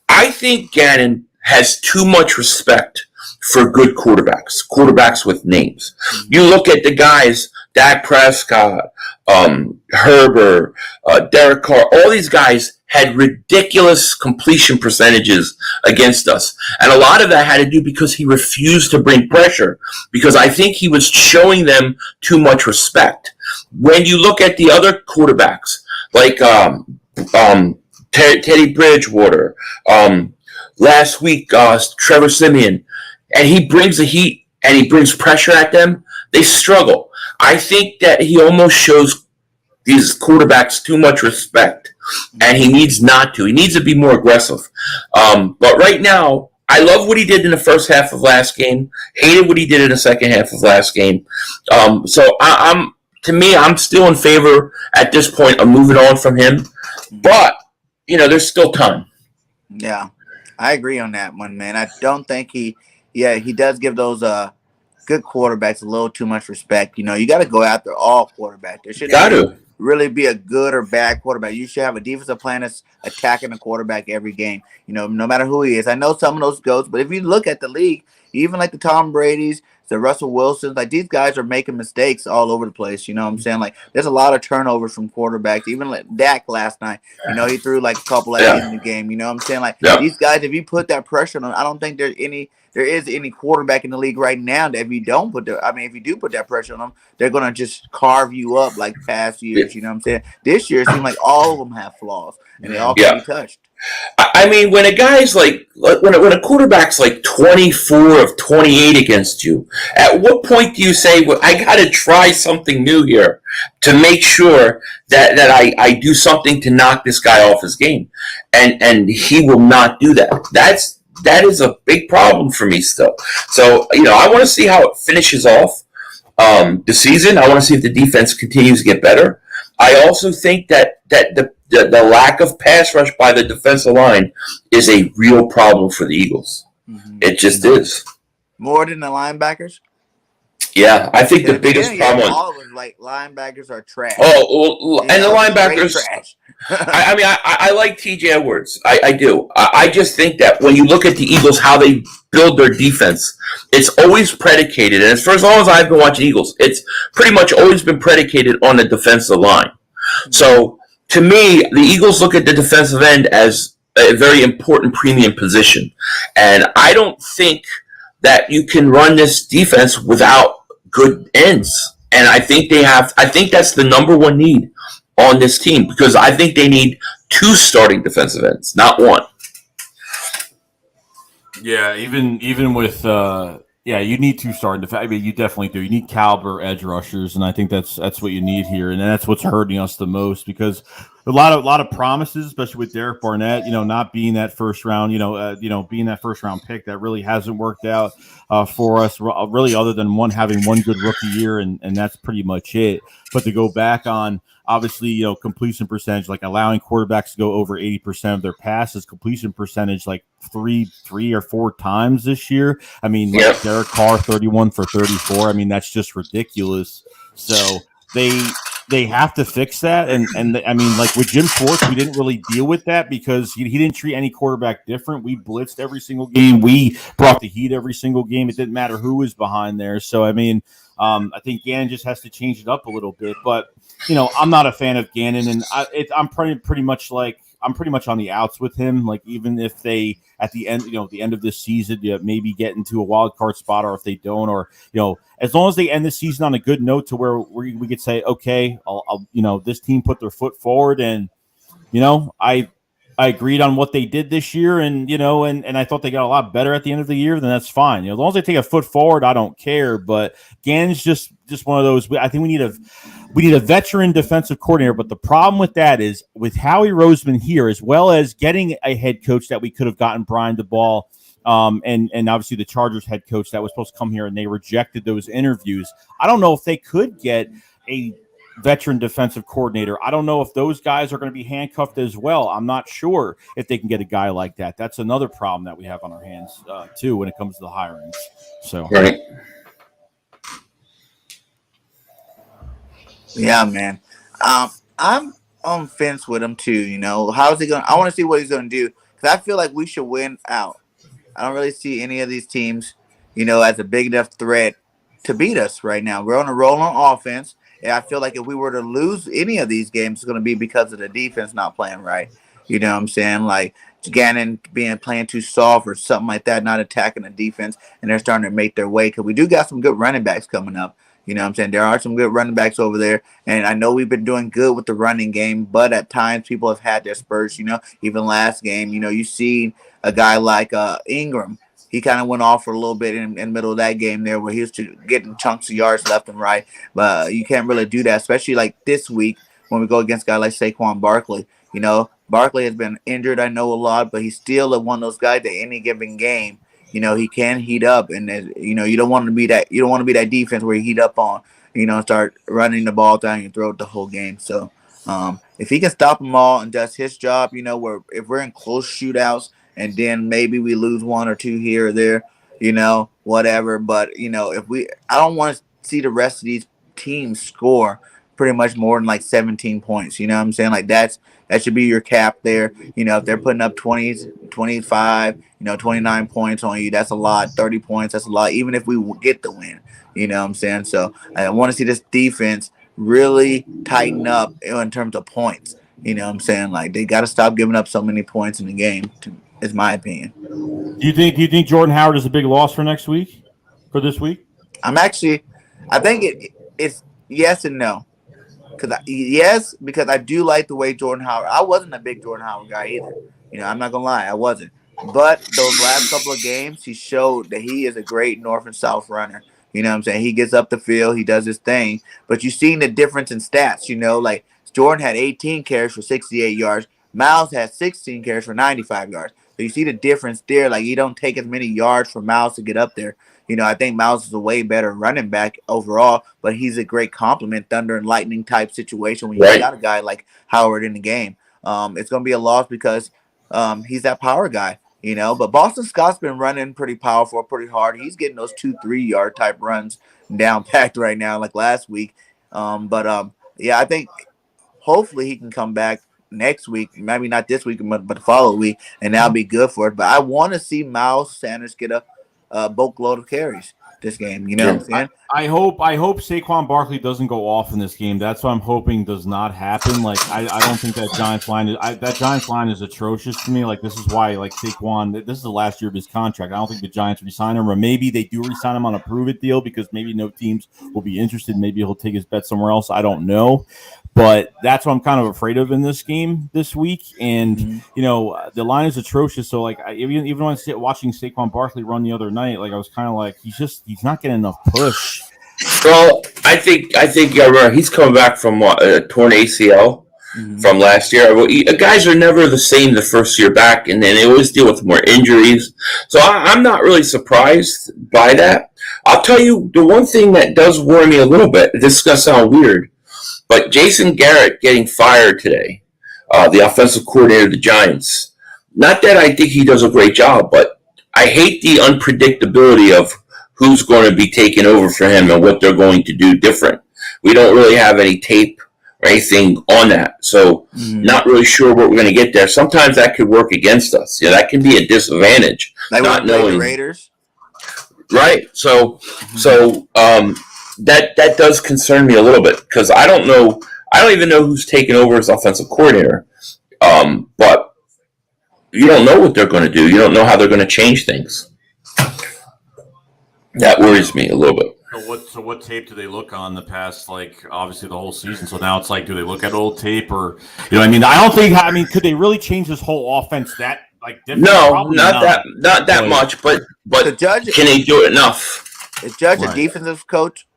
I think Gannon has too much respect for good quarterbacks with names. You look at the guys, Dak Prescott, Herbert, Derek Carr, all these guys had ridiculous completion percentages against us. And a lot of that had to do because he refused to bring pressure, because I think he was showing them too much respect. When you look at the other quarterbacks, like Teddy Bridgewater, last week, Trevor Siemian, and he brings the heat and he brings pressure at them, they struggle. I think that he almost shows these quarterbacks too much respect, and he needs not to. He needs to be more aggressive. But right now, I love what he did in the first half of last game. Hated what he did in the second half of last game. So I'm still in favor at this point of moving on from him. But there's still time. Yeah, I agree on that one, man. I don't think he does give those good quarterbacks a little too much respect. You got to go after all quarterbacks. There shouldn't really be a good or bad quarterback. You should have a defensive plan that's attacking the quarterback every game, no matter who he is. I know some of those goats, but if you look at the league, even like the Tom Brady's, the Russell Wilsons, like these guys are making mistakes all over the place. You know what I'm saying? Like there's a lot of turnovers from quarterbacks. Even like Dak last night, he threw like a couple in the game. You know what I'm saying? Like these guys, if you put that pressure on them, I don't think there is any quarterback in the league right now that if you do put that pressure on them, they're gonna just carve you up like past years. You know what I'm saying? This year it seems like all of them have flaws and they all can be touched. I mean, when a guy's like, when a quarterback's like 24 of 28 against you, at what point do you say, well, I got to try something new here to make sure that I do something to knock this guy off his game? And he will not do that. That is a big problem for me still. So, I want to see how it finishes off the season. I want to see if the defense continues to get better. I also think that the lack of pass rush by the defensive line is a real problem for the Eagles. Mm-hmm. It just is. More than the linebackers? Yeah, I think the biggest problem. All of them, like linebackers are trash. Oh, and the linebackers. Trash. I like TJ Edwards. I do. I just think that when you look at the Eagles, how they build their defense, it's always predicated, and for as long as I've been watching Eagles, it's pretty much always been predicated on the defensive line. Mm-hmm. So, to me, the Eagles look at the defensive end as a very important premium position, and I don't think that you can run this defense without good ends. And I think that's the number one need on this team, because I think they need 2 starting defensive ends, not 1. Yeah, even with you need 2 starting defense. I mean, you definitely do. You need caliber edge rushers, and I think that's what you need here, and that's what's hurting us the most, because a lot of promises, especially with Derek Barnett, not being that first round, being that first round pick, that really hasn't worked out for us, really, other than having one good rookie year, and that's pretty much it. But to go back on, obviously, completion percentage, like allowing quarterbacks to go over 80% of their passes, completion percentage like three or 4 times this year. I mean, like Derek Carr, 31 for 34. I mean, that's just ridiculous. So they have to fix that. And I mean, like with Jim Schwartz, we didn't really deal with that because he didn't treat any quarterback different. We blitzed every single game. We brought the heat every single game. It didn't matter who was behind there. So, I mean, I think Gannon just has to change it up a little bit. But, I'm not a fan of Gannon, and I'm pretty much on the outs with him. Like, even if they at the end, the end of this season, maybe get into a wild card spot, or if they don't, or as long as they end the season on a good note to where we could say, okay, I'll this team put their foot forward, and I agreed on what they did this year, and and I thought they got a lot better at the end of the year. Then that's fine. As long as they take a foot forward, I don't care. But Gannon's just one of those. I think we need a veteran defensive coordinator. But the problem with that is with Howie Roseman here, as well as getting a head coach that we could have gotten, Brian DeBall, and obviously the Chargers head coach that was supposed to come here, and they rejected those interviews. I don't know if they could get a veteran defensive coordinator. I don't know if those guys are going to be handcuffed as well. I'm not sure if they can get a guy like that. That's another problem that we have on our hands too when it comes to the hirings. So Right. Yeah, man. I'm on fence with him too. You know, how's he going? I want to see what he's going to do because I feel like we should win out. I don't really see any of these teams, you know, as a big enough threat to beat us right now. We're on a roll on offense, and I feel like if we were to lose any of these games, it's going to be because of the defense not playing right. You know what I'm saying? Like Gannon playing too soft or something like that, not attacking the defense, and they're starting to make their way because we do got some good running backs coming up. You know what I'm saying? There are some good running backs over there. And I know we've been doing good with the running game, but at times people have had their spurts, you know, even last game, you know, you see a guy like Ingram. He kind of went off for a little bit in the middle of that game there where he was getting chunks of yards left and right. But you can't really do that, especially like this week when we go against a guy like Saquon Barkley. You know, Barkley has been injured, I know, a lot, but he's still one of those guys that any given game, you know, he can heat up, and you know, you don't want to be that defense where you heat up on, you know, start running the ball down your throat the whole game. So if he can stop them all and does his job, you know, if we're in close shootouts and then maybe we lose one or two here or there, you know, whatever. But you know, I don't want to see the rest of these teams score pretty much more than like 17 points. You know what I'm saying? Like that should be your cap there. You know, if they're putting up 20, 25, you know, 29 points on you, that's a lot. 30 points, that's a lot. Even if we get the win, you know what I'm saying? So I want to see this defense really tighten up in terms of points. You know what I'm saying? Like they got to stop giving up so many points in the game, is my opinion. Do you think Jordan Howard is a big loss for next week? For this week? I think it's yes and no. Because I do like the way Jordan Howard. I wasn't a big Jordan Howard guy either. You know, I'm not gonna lie, I wasn't. But those last couple of games, he showed that he is a great north and south runner. You know what I'm saying? He gets up the field, he does his thing. But you've seen the difference in stats. You know, like Jordan had 18 carries for 68 yards. Miles had 16 carries for 95 yards. So you see the difference there. Like you don't take as many yards for Miles to get up there. You know, I think Miles is a way better running back overall, but he's a great complement, thunder and lightning type situation when you got a guy like Howard in the game. It's going to be a loss because he's that power guy, you know. But Boston Scott's been running pretty powerful, pretty hard. He's getting those 2-3 yard type runs down packed right now, like last week. Yeah, I think hopefully he can come back next week, maybe not this week, but the following week, and that'll be good for it. But I want to see Miles Sanders get a boatload of carries this game. You know what I'm saying? I hope Saquon Barkley doesn't go off in this game. That's what I'm hoping does not happen. Like I don't think that Giants line is atrocious to me. Like this is why like Saquon, this is the last year of his contract. I don't think the Giants resign him, or maybe they do resign him on a prove it deal because maybe no teams will be interested. Maybe he'll take his bet somewhere else. I don't know. But that's what I'm kind of afraid of in this game this week. And, you know, the line is atrocious. So, like, even when I was watching Saquon Barkley run the other night, like, I was kind of like, he's not getting enough push. Well, I think yeah, right. He's coming back from a torn ACL from last year. Well, guys are never the same the first year back, and then they always deal with more injuries. So I'm not really surprised by that. I'll tell you the one thing that does worry me a little bit. This is going to sound weird. But Jason Garrett getting fired today, the offensive coordinator of the Giants, not that I think he does a great job, but I hate the unpredictability of who's going to be taking over for him and what they're going to do different. We don't really have any tape or anything on that, so not really sure what we're going to get there. Sometimes that could work against us. Yeah, that can be a disadvantage. Like not knowing the Raiders. Right. So that does concern me a little bit because I don't even know who's taking over as offensive coordinator. But you don't know what they're going to do. You don't know how they're going to change things. That worries me a little bit. So what tape do they look on the past, like, obviously the whole season? So now it's like, do they look at old tape or, you know, I mean, could they really change this whole offense that, like, different? No, Probably not that much, but the judge, can they do it enough? Is Judge a defensive coach?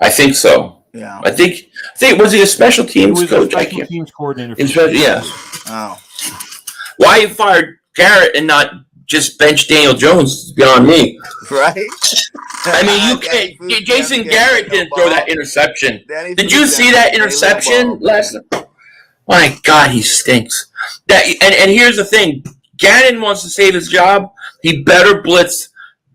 I think so. Yeah. I think was he a special teams coach? A special teams coordinator. Yeah. Oh. Why you fired Garrett and not just bench Daniel Jones is beyond me. Right? I mean, you can't. Jason Garrett didn't throw that interception. Did you see that interception last night? My God, he stinks. And here's the thing: Gannon wants to save his job. He better blitz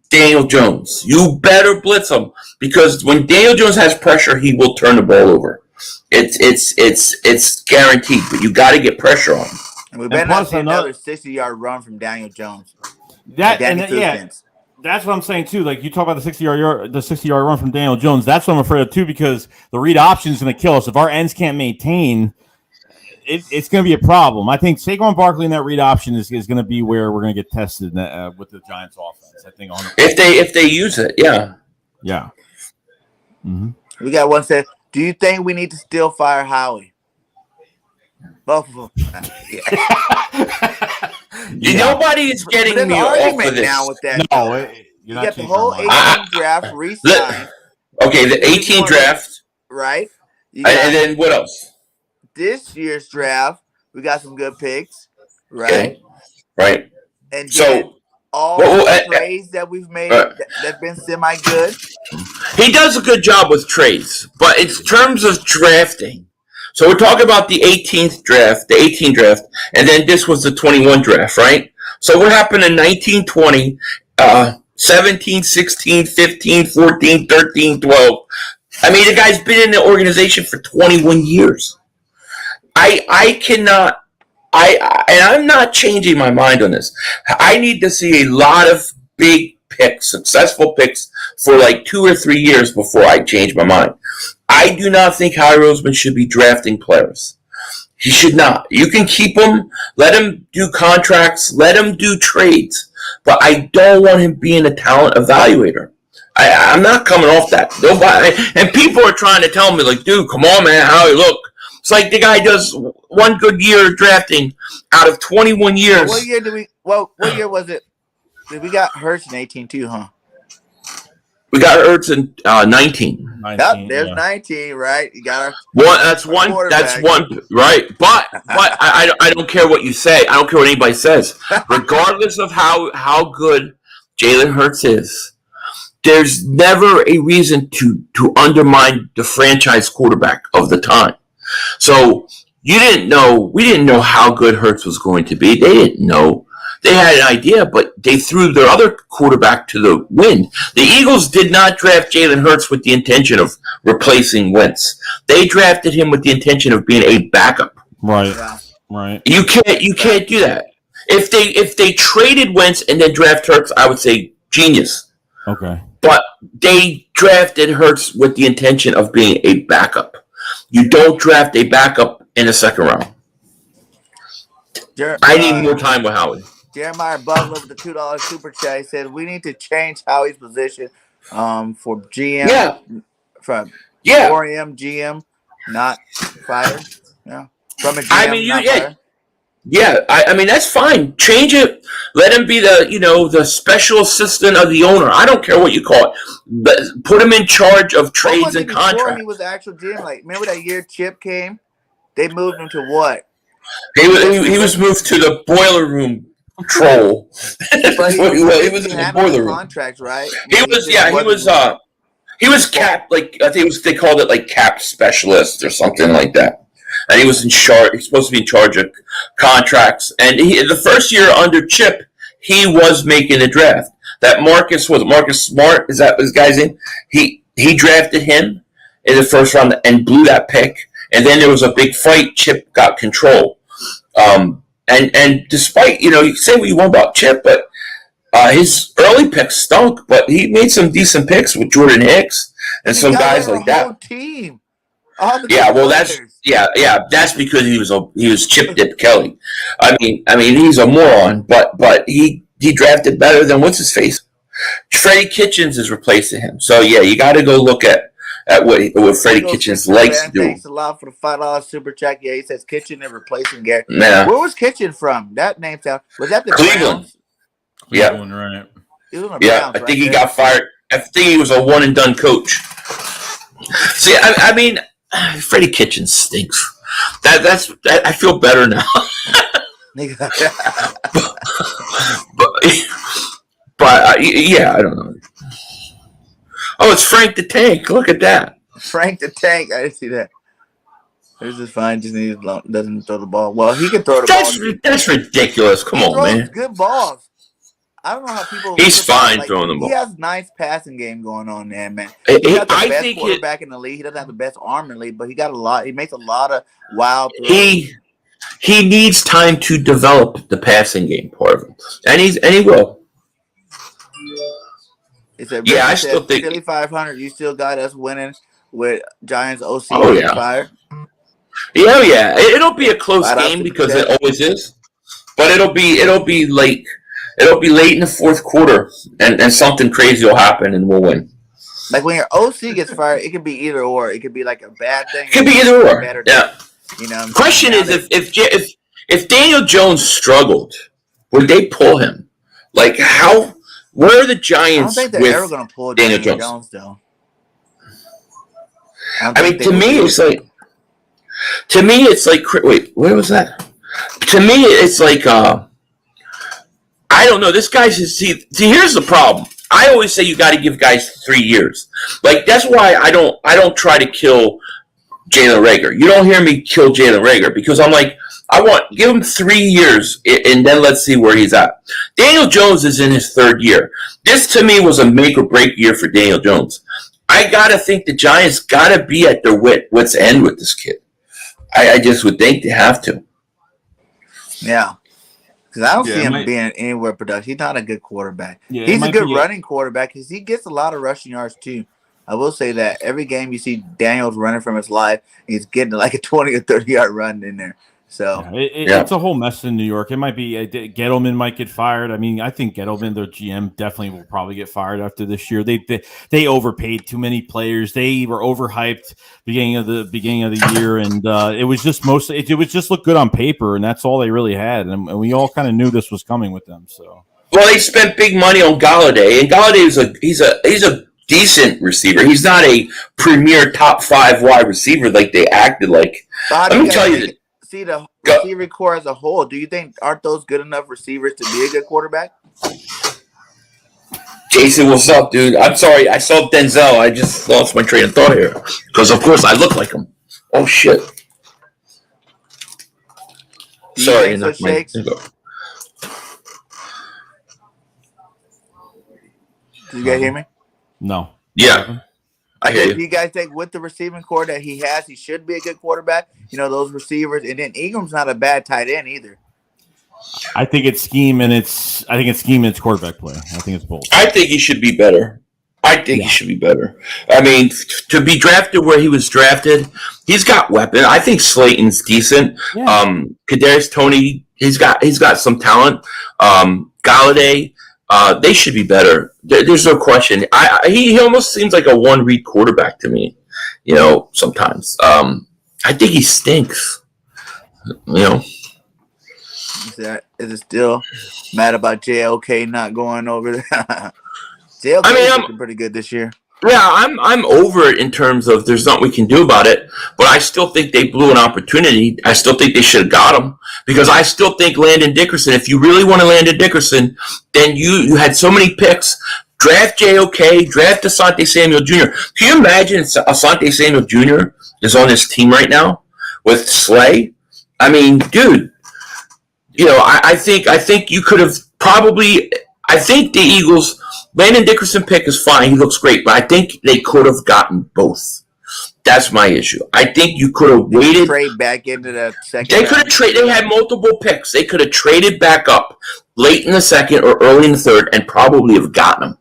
Daniel Jones. You better blitz him, because when Daniel Jones has pressure, he will turn the ball over. It's guaranteed. But you got to get pressure on him. And we better not see another 60-yard run from Daniel Jones. That's what I'm saying too. Like, you talk about the 60-yard run from Daniel Jones. That's what I'm afraid of too, because the read option is going to kill us. If our ends can't maintain, it's going to be a problem. I think Saquon Barkley in that read option is going to be where we're going to get tested with the Giants offense. I think if they use it, yeah. Mm-hmm. We got one said, do you think we need to still fire Howie? Both of them. Nobody is getting me off of this. Now with that. No, you got the whole 18 draft re-signed. Okay, the 18 draft. Right. And then what else? This year's draft, we got some good picks. Right. Okay. Right. And so all the trades that we've made that've been semi-good. He does a good job with trades, but in terms of drafting, so we're talking about the 18th draft, the 18 draft, and then this was the 21 draft, right? So what happened in 19, 20, 17, 16, 15, 14, 13, 12? I mean, the guy's been in the organization for 21 years. I cannot, and I'm not changing my mind on this. I need to see a lot of big picks, successful picks for like 2 or 3 years before I change my mind. I do not think Howie Roseman should be drafting players. He should not. You can keep him, let him do contracts, let him do trades, but I don't want him being a talent evaluator. I'm not coming off that. Nobody, and people are trying to tell me, like, dude, come on, man, Howie, look. It's like the guy does one good year of drafting out of 21 years. What year was it? We got Hurts in 18 too, huh? We got Hurts in 19. Yep, there's 19, right? You got That's one, right? But I don't care what you say. I don't care what anybody says. Regardless of how good Jalen Hurts is, there's never a reason to undermine the franchise quarterback of the time. So we didn't know how good Hurts was going to be. They didn't know. They had an idea, but they threw their other quarterback to the wind. The Eagles did not draft Jalen Hurts with the intention of replacing Wentz. They drafted him with the intention of being a backup. Right. Right. You can't do that. If they traded Wentz and then draft Hurts, I would say genius. Okay. But they drafted Hurts with the intention of being a backup. You don't draft a backup in the second round. I need more time with Howie. Jeremiah Butler with the $2 super chat said we need to change Howie's position for GM. Yeah. From 4M GM, not fire. Yeah. From a GM, not fire. Yeah, I mean, that's fine. Change it. Let him be the special assistant of the owner. I don't care what you call it. But put him in charge of trades and contracts. He was the actual GM. Like, remember that year Chip came? They moved him to what? He was moved to the boiler room troll. But he was in the boiler room. Contracts, right? He was cap, like, I think they called it like cap specialist or something like that. And he was in charge. He's supposed to be in charge of contracts. And the first year under Chip, he was making the draft. That Marcus Smart, is that his guy's name? He drafted him in the first round and blew that pick. And then there was a big fight. Chip got control. And despite, you can say what you want about Chip, but his early picks stunk. But he made some decent picks with Jordan Hicks and some guys like that. Whole team. That's because he was Chip Dip Kelly. I mean he's a moron, but he drafted better than what's his face. Freddie Kitchens is replacing him. So yeah, you got to go look at what Freddie Kitchens likes to do. Thanks a lot for the $5 super chat. Yeah, he says Kitchen and replacing Gary. Yeah. Where was Kitchen from? That name sound was that the Cleveland? Browns? Cleveland, right? He was on the Browns, I think he got fired. I think he was a one and done coach. See, I mean, Freddie Kitchens stinks. I feel better now. But but yeah, I don't know. Oh, it's Frank the Tank. Look at that. Frank the Tank. I didn't see that. This is fine. Just doesn't throw the ball. Well, he can throw the ball. That's ridiculous. Come on, man. Good balls. I don't know how people. He's fine throwing the ball. He has nice passing game going on there, man. He's not the best quarterback in the league. He doesn't have the best arm in the league, but he got a lot. He makes a lot of wild throws. He needs time to develop the passing game part of him, and he will. I still think Philly 500. You still got us winning with Giants OC fired. Yeah. It'll be a close game because it always is, but it'll be late. It'll be late in the fourth quarter, and something crazy will happen, and we'll win. Like when your OC gets fired, it could be either or. It could be like a bad thing. It could be either or. Yeah. You know. Question is, if Daniel Jones struggled, would they pull him? Like how? Where are the Giants? I don't think they're ever going to pull Daniel Jones though. I mean, to me, it's like. Wait, where was that? To me, it's like. I don't know. This guy's see. Here's the problem. I always say you got to give guys 3 years. Like that's why I don't try to kill Jalen Reagor. You don't hear me kill Jalen Reagor because I'm like give him 3 years and then let's see where he's at. Daniel Jones is in his 3rd year. This to me was a make or break year for Daniel Jones. I gotta think the Giants gotta be at their wit's end with this kid. I just would think they have to. Yeah. Because I don't see him being anywhere productive. He's not a good quarterback. Yeah, he's a good running quarterback because he gets a lot of rushing yards too. I will say that every game you see Daniels running from his life, he's getting like a 20 or 30-yard run in there. So it's a whole mess in New York. It might be Gettleman might get fired. I mean, I think Gettleman, their GM, definitely will probably get fired after this year. They overpaid too many players. They were overhyped beginning of the year, and it was just mostly it was just look good on paper, and that's all they really had. And we all kind of knew this was coming with them. So they spent big money on Galladay, and Galladay is he's a decent receiver. He's not a premier top 5 wide receiver like they acted like. Let me tell you that. See the receiver core as a whole. Do you think aren't those good enough receivers to be a good quarterback? Jason, what's up, dude? I'm sorry, I saw Denzel. I just lost my train of thought here because, of course, I look like him. Oh shit! Sorry, so Shakes. Do you guys hear me? No. Yeah. I hear you. Do you guys think with the receiving core that he has, he should be a good quarterback? You know, those receivers. And then Ingram's not a bad tight end either. I think it's scheme and it's quarterback play. I think it's both. I think he should be better. He should be better. I mean, to be drafted where he was drafted, he's got weapon. I think Slayton's decent. Yeah. Kadarius Toney, he's got some talent. Galladay, they should be better. There's no question. He almost seems like a one-read quarterback to me. You know, sometimes. I think he stinks. You know. Is it still mad about JOK not going over there? JOK is pretty good this year. Yeah, I'm over it in terms of there's nothing we can do about it, but I still think they blew an opportunity. I still think they should have got him because I still think Landon Dickerson, if you really want to Landon Dickerson, then you had so many picks. Draft JOK, draft Asante Samuel Jr. Can you imagine Asante Samuel Jr. is on this team right now with Slay? I mean, dude, you know, I think you could have probably. I think the Eagles. Landon Dickerson pick is fine. He looks great, but I think they could have gotten both. That's my issue. I think you could have waited. Trade back into the second. They could have traded. They had multiple picks. They could have traded back up late in the second or early in the third, and probably have gotten them.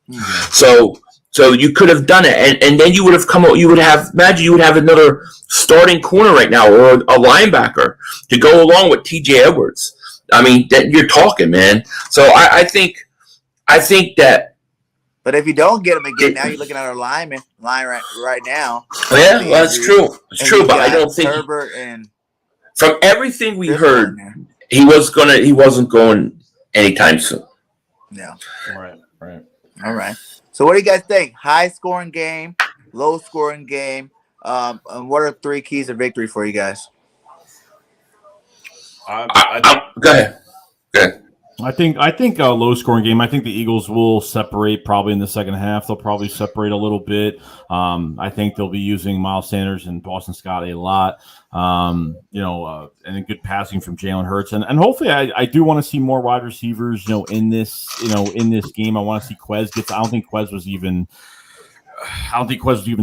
Mm-hmm. So you could have done it, and then you would have come out. You would have another starting corner right now, or a linebacker to go along with T.J. Edwards. I mean, that you're talking, man. So I think that. But if you don't get him again, now you're looking at our line right now. Yeah, well, that's true. It's true, but I don't think Herbert and from everything we heard, he wasn't going anytime soon. Yeah. Right. All right. So what do you guys think? High scoring game, low scoring game. And what are 3 keys of victory for you guys? Go ahead. I think a low scoring game. I think the Eagles will separate probably in the second half. They'll probably separate a little bit. I think they'll be using Miles Sanders and Boston Scott a lot. And a good passing from Jalen Hurts, and hopefully I do want to see more wide receivers. In this game, I want to see Quez gets. I don't think Quez was even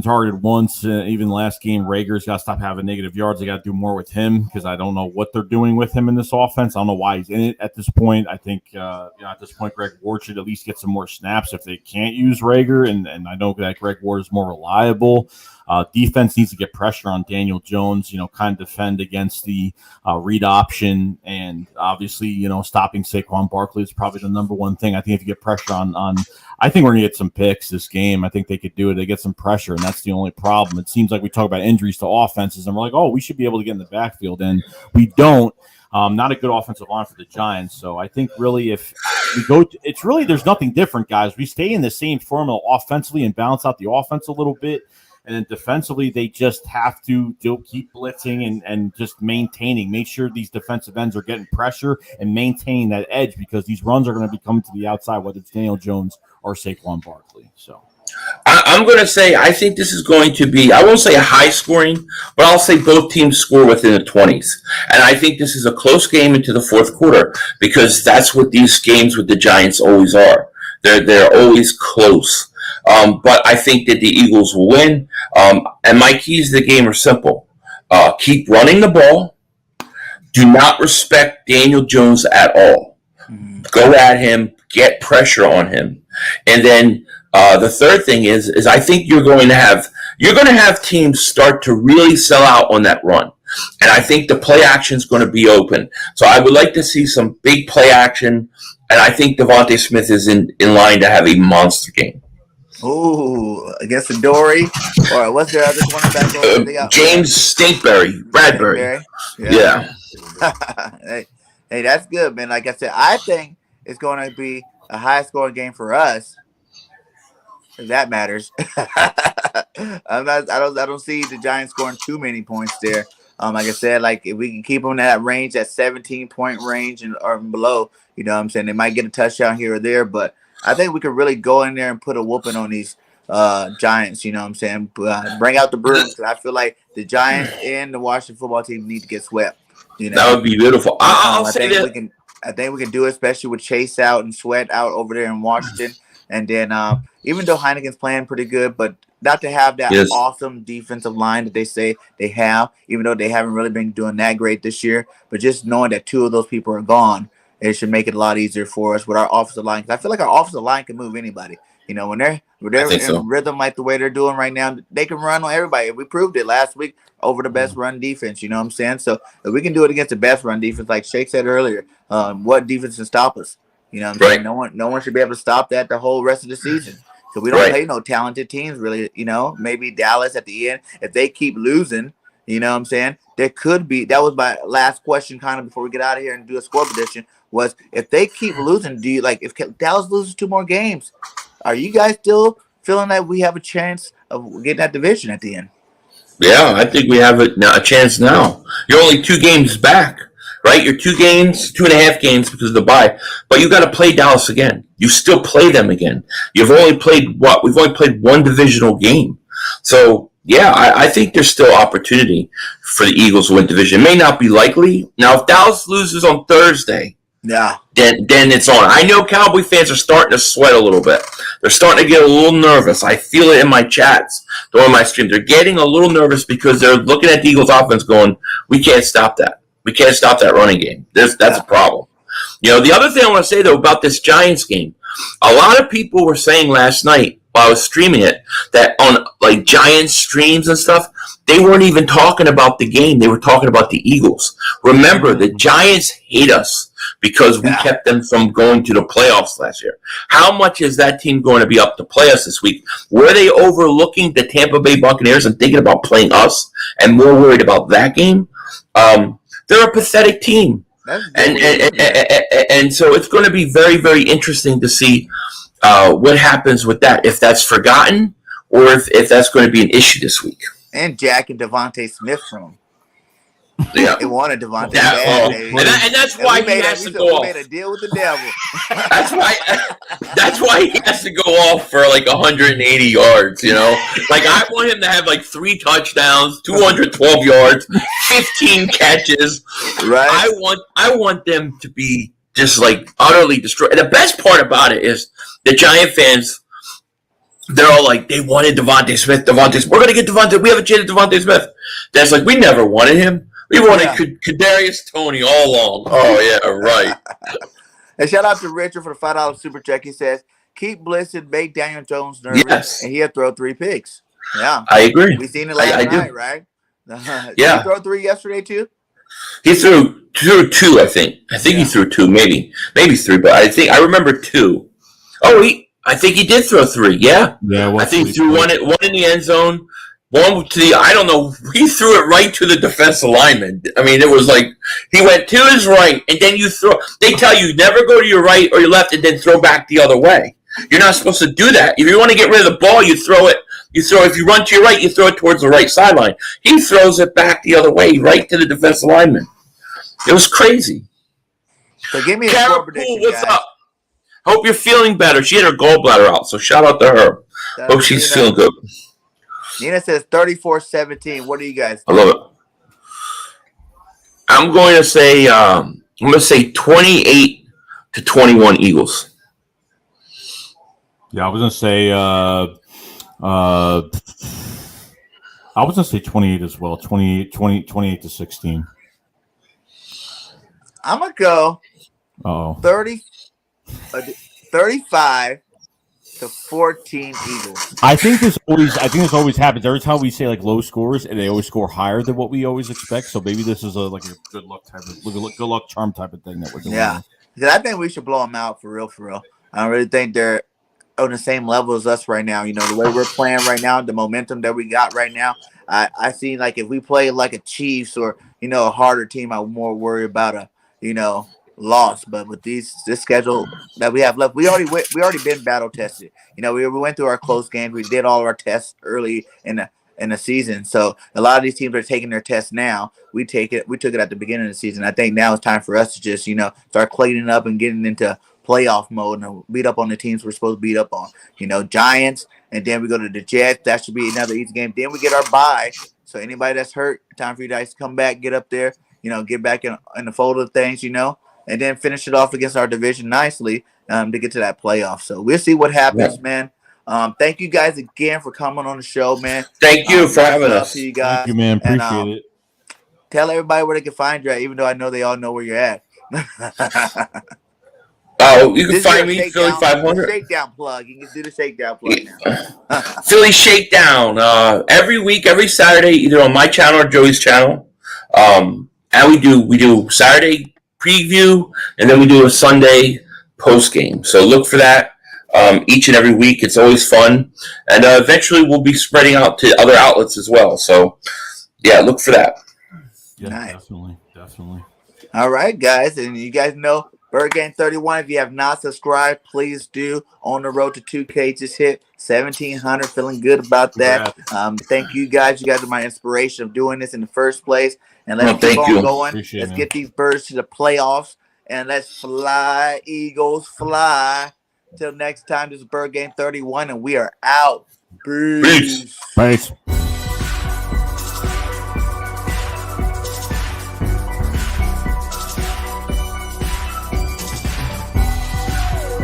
targeted once. Even last game, Rager's got to stop having negative yards. They got to do more with him because I don't know what they're doing with him in this offense. I don't know why he's in it at this point. I think at this point, Greg Ward should at least get some more snaps if they can't use Rager. And I know that Greg Ward is more reliable. Defense needs to get pressure on Daniel Jones, kind of defend against the read option. And obviously, stopping Saquon Barkley is probably the number one thing. I think if you get pressure on I think we're going to get some picks this game. I think they could do it. They get some pressure, and that's the only problem. It seems like we talk about injuries to offenses, and we're like, oh, we should be able to get in the backfield, and we don't. Not a good offensive line for the Giants. So I think really if we go – it's really – there's nothing different, guys. We stay in the same formula offensively and balance out the offense a little bit. And then defensively, they just have to keep blitzing and just maintaining. Make sure these defensive ends are getting pressure and maintaining that edge because these runs are going to be coming to the outside, whether it's Daniel Jones or Saquon Barkley. So I'm going to say I think this is going to be, I won't say a high scoring, but I'll say both teams score within the 20s. And I think this is a close game into the fourth quarter because that's what these games with the Giants always are. They're always close. But I think that the Eagles will win. And my keys to the game are simple. Keep running the ball. Do not respect Daniel Jones at all. Go at him. Get pressure on him. And then the third thing is I think you're going to have teams start to really sell out on that run. And I think the play action is going to be open. So I would like to see some big play action. And I think Devontae Smith is in line to have a monster game. Ooh, against the Dory, or what's their other cornerback? James Bradbury. Yeah. hey, that's good, man. Like I said, I think it's going to be a high-scoring game for us. If that matters. I don't see the Giants scoring too many points there. Like I said, like if we can keep them in that range, that 17-point range or below, you know what I'm saying? They might get a touchdown here or there, but I think we could really go in there and put a whooping on these Giants, you know what I'm saying? Bring out the brooms because I feel like the Giants and the Washington football team need to get swept. That would be beautiful. I'll say that. I think we can do it, especially with Chase out and Sweat out over there in Washington. And then even though Heineken's playing pretty good, but not to have that awesome defensive line that they say they have, even though they haven't really been doing that great this year. But just knowing that two of those people are gone, it should make it a lot easier for us with our offensive line. Because I feel like our offensive line can move anybody. When they're in rhythm like the way they're doing right now, they can run on everybody. We proved it last week over the best run defense. You know what I'm saying? So if we can do it against the best run defense, like Shake said earlier, what defense can stop us? You know what I'm saying? No one should be able to stop that the whole rest of the season. So we don't play no talented teams really. Maybe Dallas at the end, if they keep losing, you know what I'm saying? There could be. That was my last question, kind of before we get out of here and do a score prediction. Was if they keep losing, do you if Dallas loses 2 more games, are you guys still feeling that we have a chance of getting that division at the end? Yeah, I think we have a chance now. You're only 2 games back, right? You're 2.5 games because of the bye, but you got to play Dallas again. You still play them again. You've only played what? We've only played 1 divisional game. So, yeah, I think there's still opportunity for the Eagles to win division. It may not be likely. Now, if Dallas loses on Thursday, then it's on. I know Cowboy fans are starting to sweat a little bit. They're starting to get a little nervous. I feel it in my chats during my stream. They're getting a little nervous because they're looking at the Eagles offense going, we can't stop that. We can't stop that running game. That's a problem. The other thing I want to say, though, about this Giants game, a lot of people were saying last night while I was streaming it that on Giants streams and stuff, they weren't even talking about the game. They were talking about the Eagles. Remember, the Giants hate us because we kept them from going to the playoffs last year. How much is that team going to be up to play us this week? Were they overlooking the Tampa Bay Buccaneers and thinking about playing us and more worried about that game? They're a pathetic team. And so it's going to be very, very interesting to see what happens with that, if that's forgotten or if that's going to be an issue this week. And Jack and Devontae Smith from them. Yeah. They wanted Devontae Yeah, bad. and that's why he has to go we off. made a deal with the devil. That's why he has to go off for like 180 yards, you know? Like, I want him to have like 3 touchdowns, 212 yards, 15 catches. Right. I want them to be just like utterly destroyed. And the best part about it is the Giant fans, they're all like, they wanted Devontae Smith. We're going to get Devontae. We have a chance at Devontae Smith. That's like, we never wanted him. We wanted Kadarius Toney all along. Oh, yeah, right. And shout out to Richard for the $5 super check. He says, keep blitzing, make Daniel Jones nervous, and he'll throw 3 picks. Yeah. I agree. We seen it last night, right? Yeah. Did he throw 3 yesterday, too? He threw 2, I think. He threw 2, maybe 3, but I remember 2. Oh, I think he did throw 3. Yeah. I think he threw one in the end zone, one to the, I don't know, he threw it right to the defensive lineman. I mean, it was like, he went to his right, and then they tell you never go to your right or your left and then throw back the other way. You're not supposed to do that. If you want to get rid of the ball, you throw it, if you run to your right, you throw it towards the right sideline. He throws it back the other way, right to the defensive lineman. It was crazy. So give me a Kara score prediction, what's guys. up? Hope you're feeling better. She had her gallbladder out, so shout out to her. Hope she's feeling good. Nina says 34-17. What do you guys think? I love it. I'm going to say 28-21 Eagles. Yeah, I was gonna say 28 as well. 28-16. I'm gonna go 35-14 Eagles. I think this always happens every time we say like low scores, and they always score higher than what we always expect. So maybe this is a good luck charm type of thing that we're doing. Yeah, because I think we should blow them out for real. I don't really think they're on the same level as us right now. You know, the way we're playing right now, the momentum that we got right now. I see like if we play like a Chiefs or a harder team, I'm more worried about a loss. But with this schedule that we have left, we already been battle tested. We went through our close games. We did all of our tests early in the season. So a lot of these teams are taking their tests now. We took it at the beginning of the season. I think now it's time for us to just start cleaning up and getting into playoff mode and beat up on the teams we're supposed to beat up on. Giants, and then we go to the Jets. That should be another easy game. Then we get our bye. So anybody that's hurt, time for you guys to come back, get up there, get back in the fold of things, and then finish it off against our division nicely to get to that playoff. So we'll see what happens, man. Thank you guys again for coming on the show, man. Thank you for having us. Thank you, man. Appreciate it. Tell everybody where they can find you at, even though I know they all know where you're at. Oh, you can find me Philly 500. Shakedown plug. You can do the shakedown plug now. Philly Shakedown every week, every Saturday, either on my channel or Joey's channel. And we do Saturday preview, and then we do a Sunday post game. So look for that each and every week. It's always fun, and eventually we'll be spreading out to other outlets as well. So yeah, look for that. Yeah, nice. Definitely. All right, guys, and you guys know BIRDGANG 31. If you have not subscribed, please do. On the road to 2K, just hit 1,700. Feeling good about that. Thank you guys. You guys are my inspiration of doing this in the first place. And let's keep on going. Let's get these birds to the playoffs. And let's fly, Eagles, fly. Till next time, this is BIRDGANG 31, and we are out. Peace. Peace.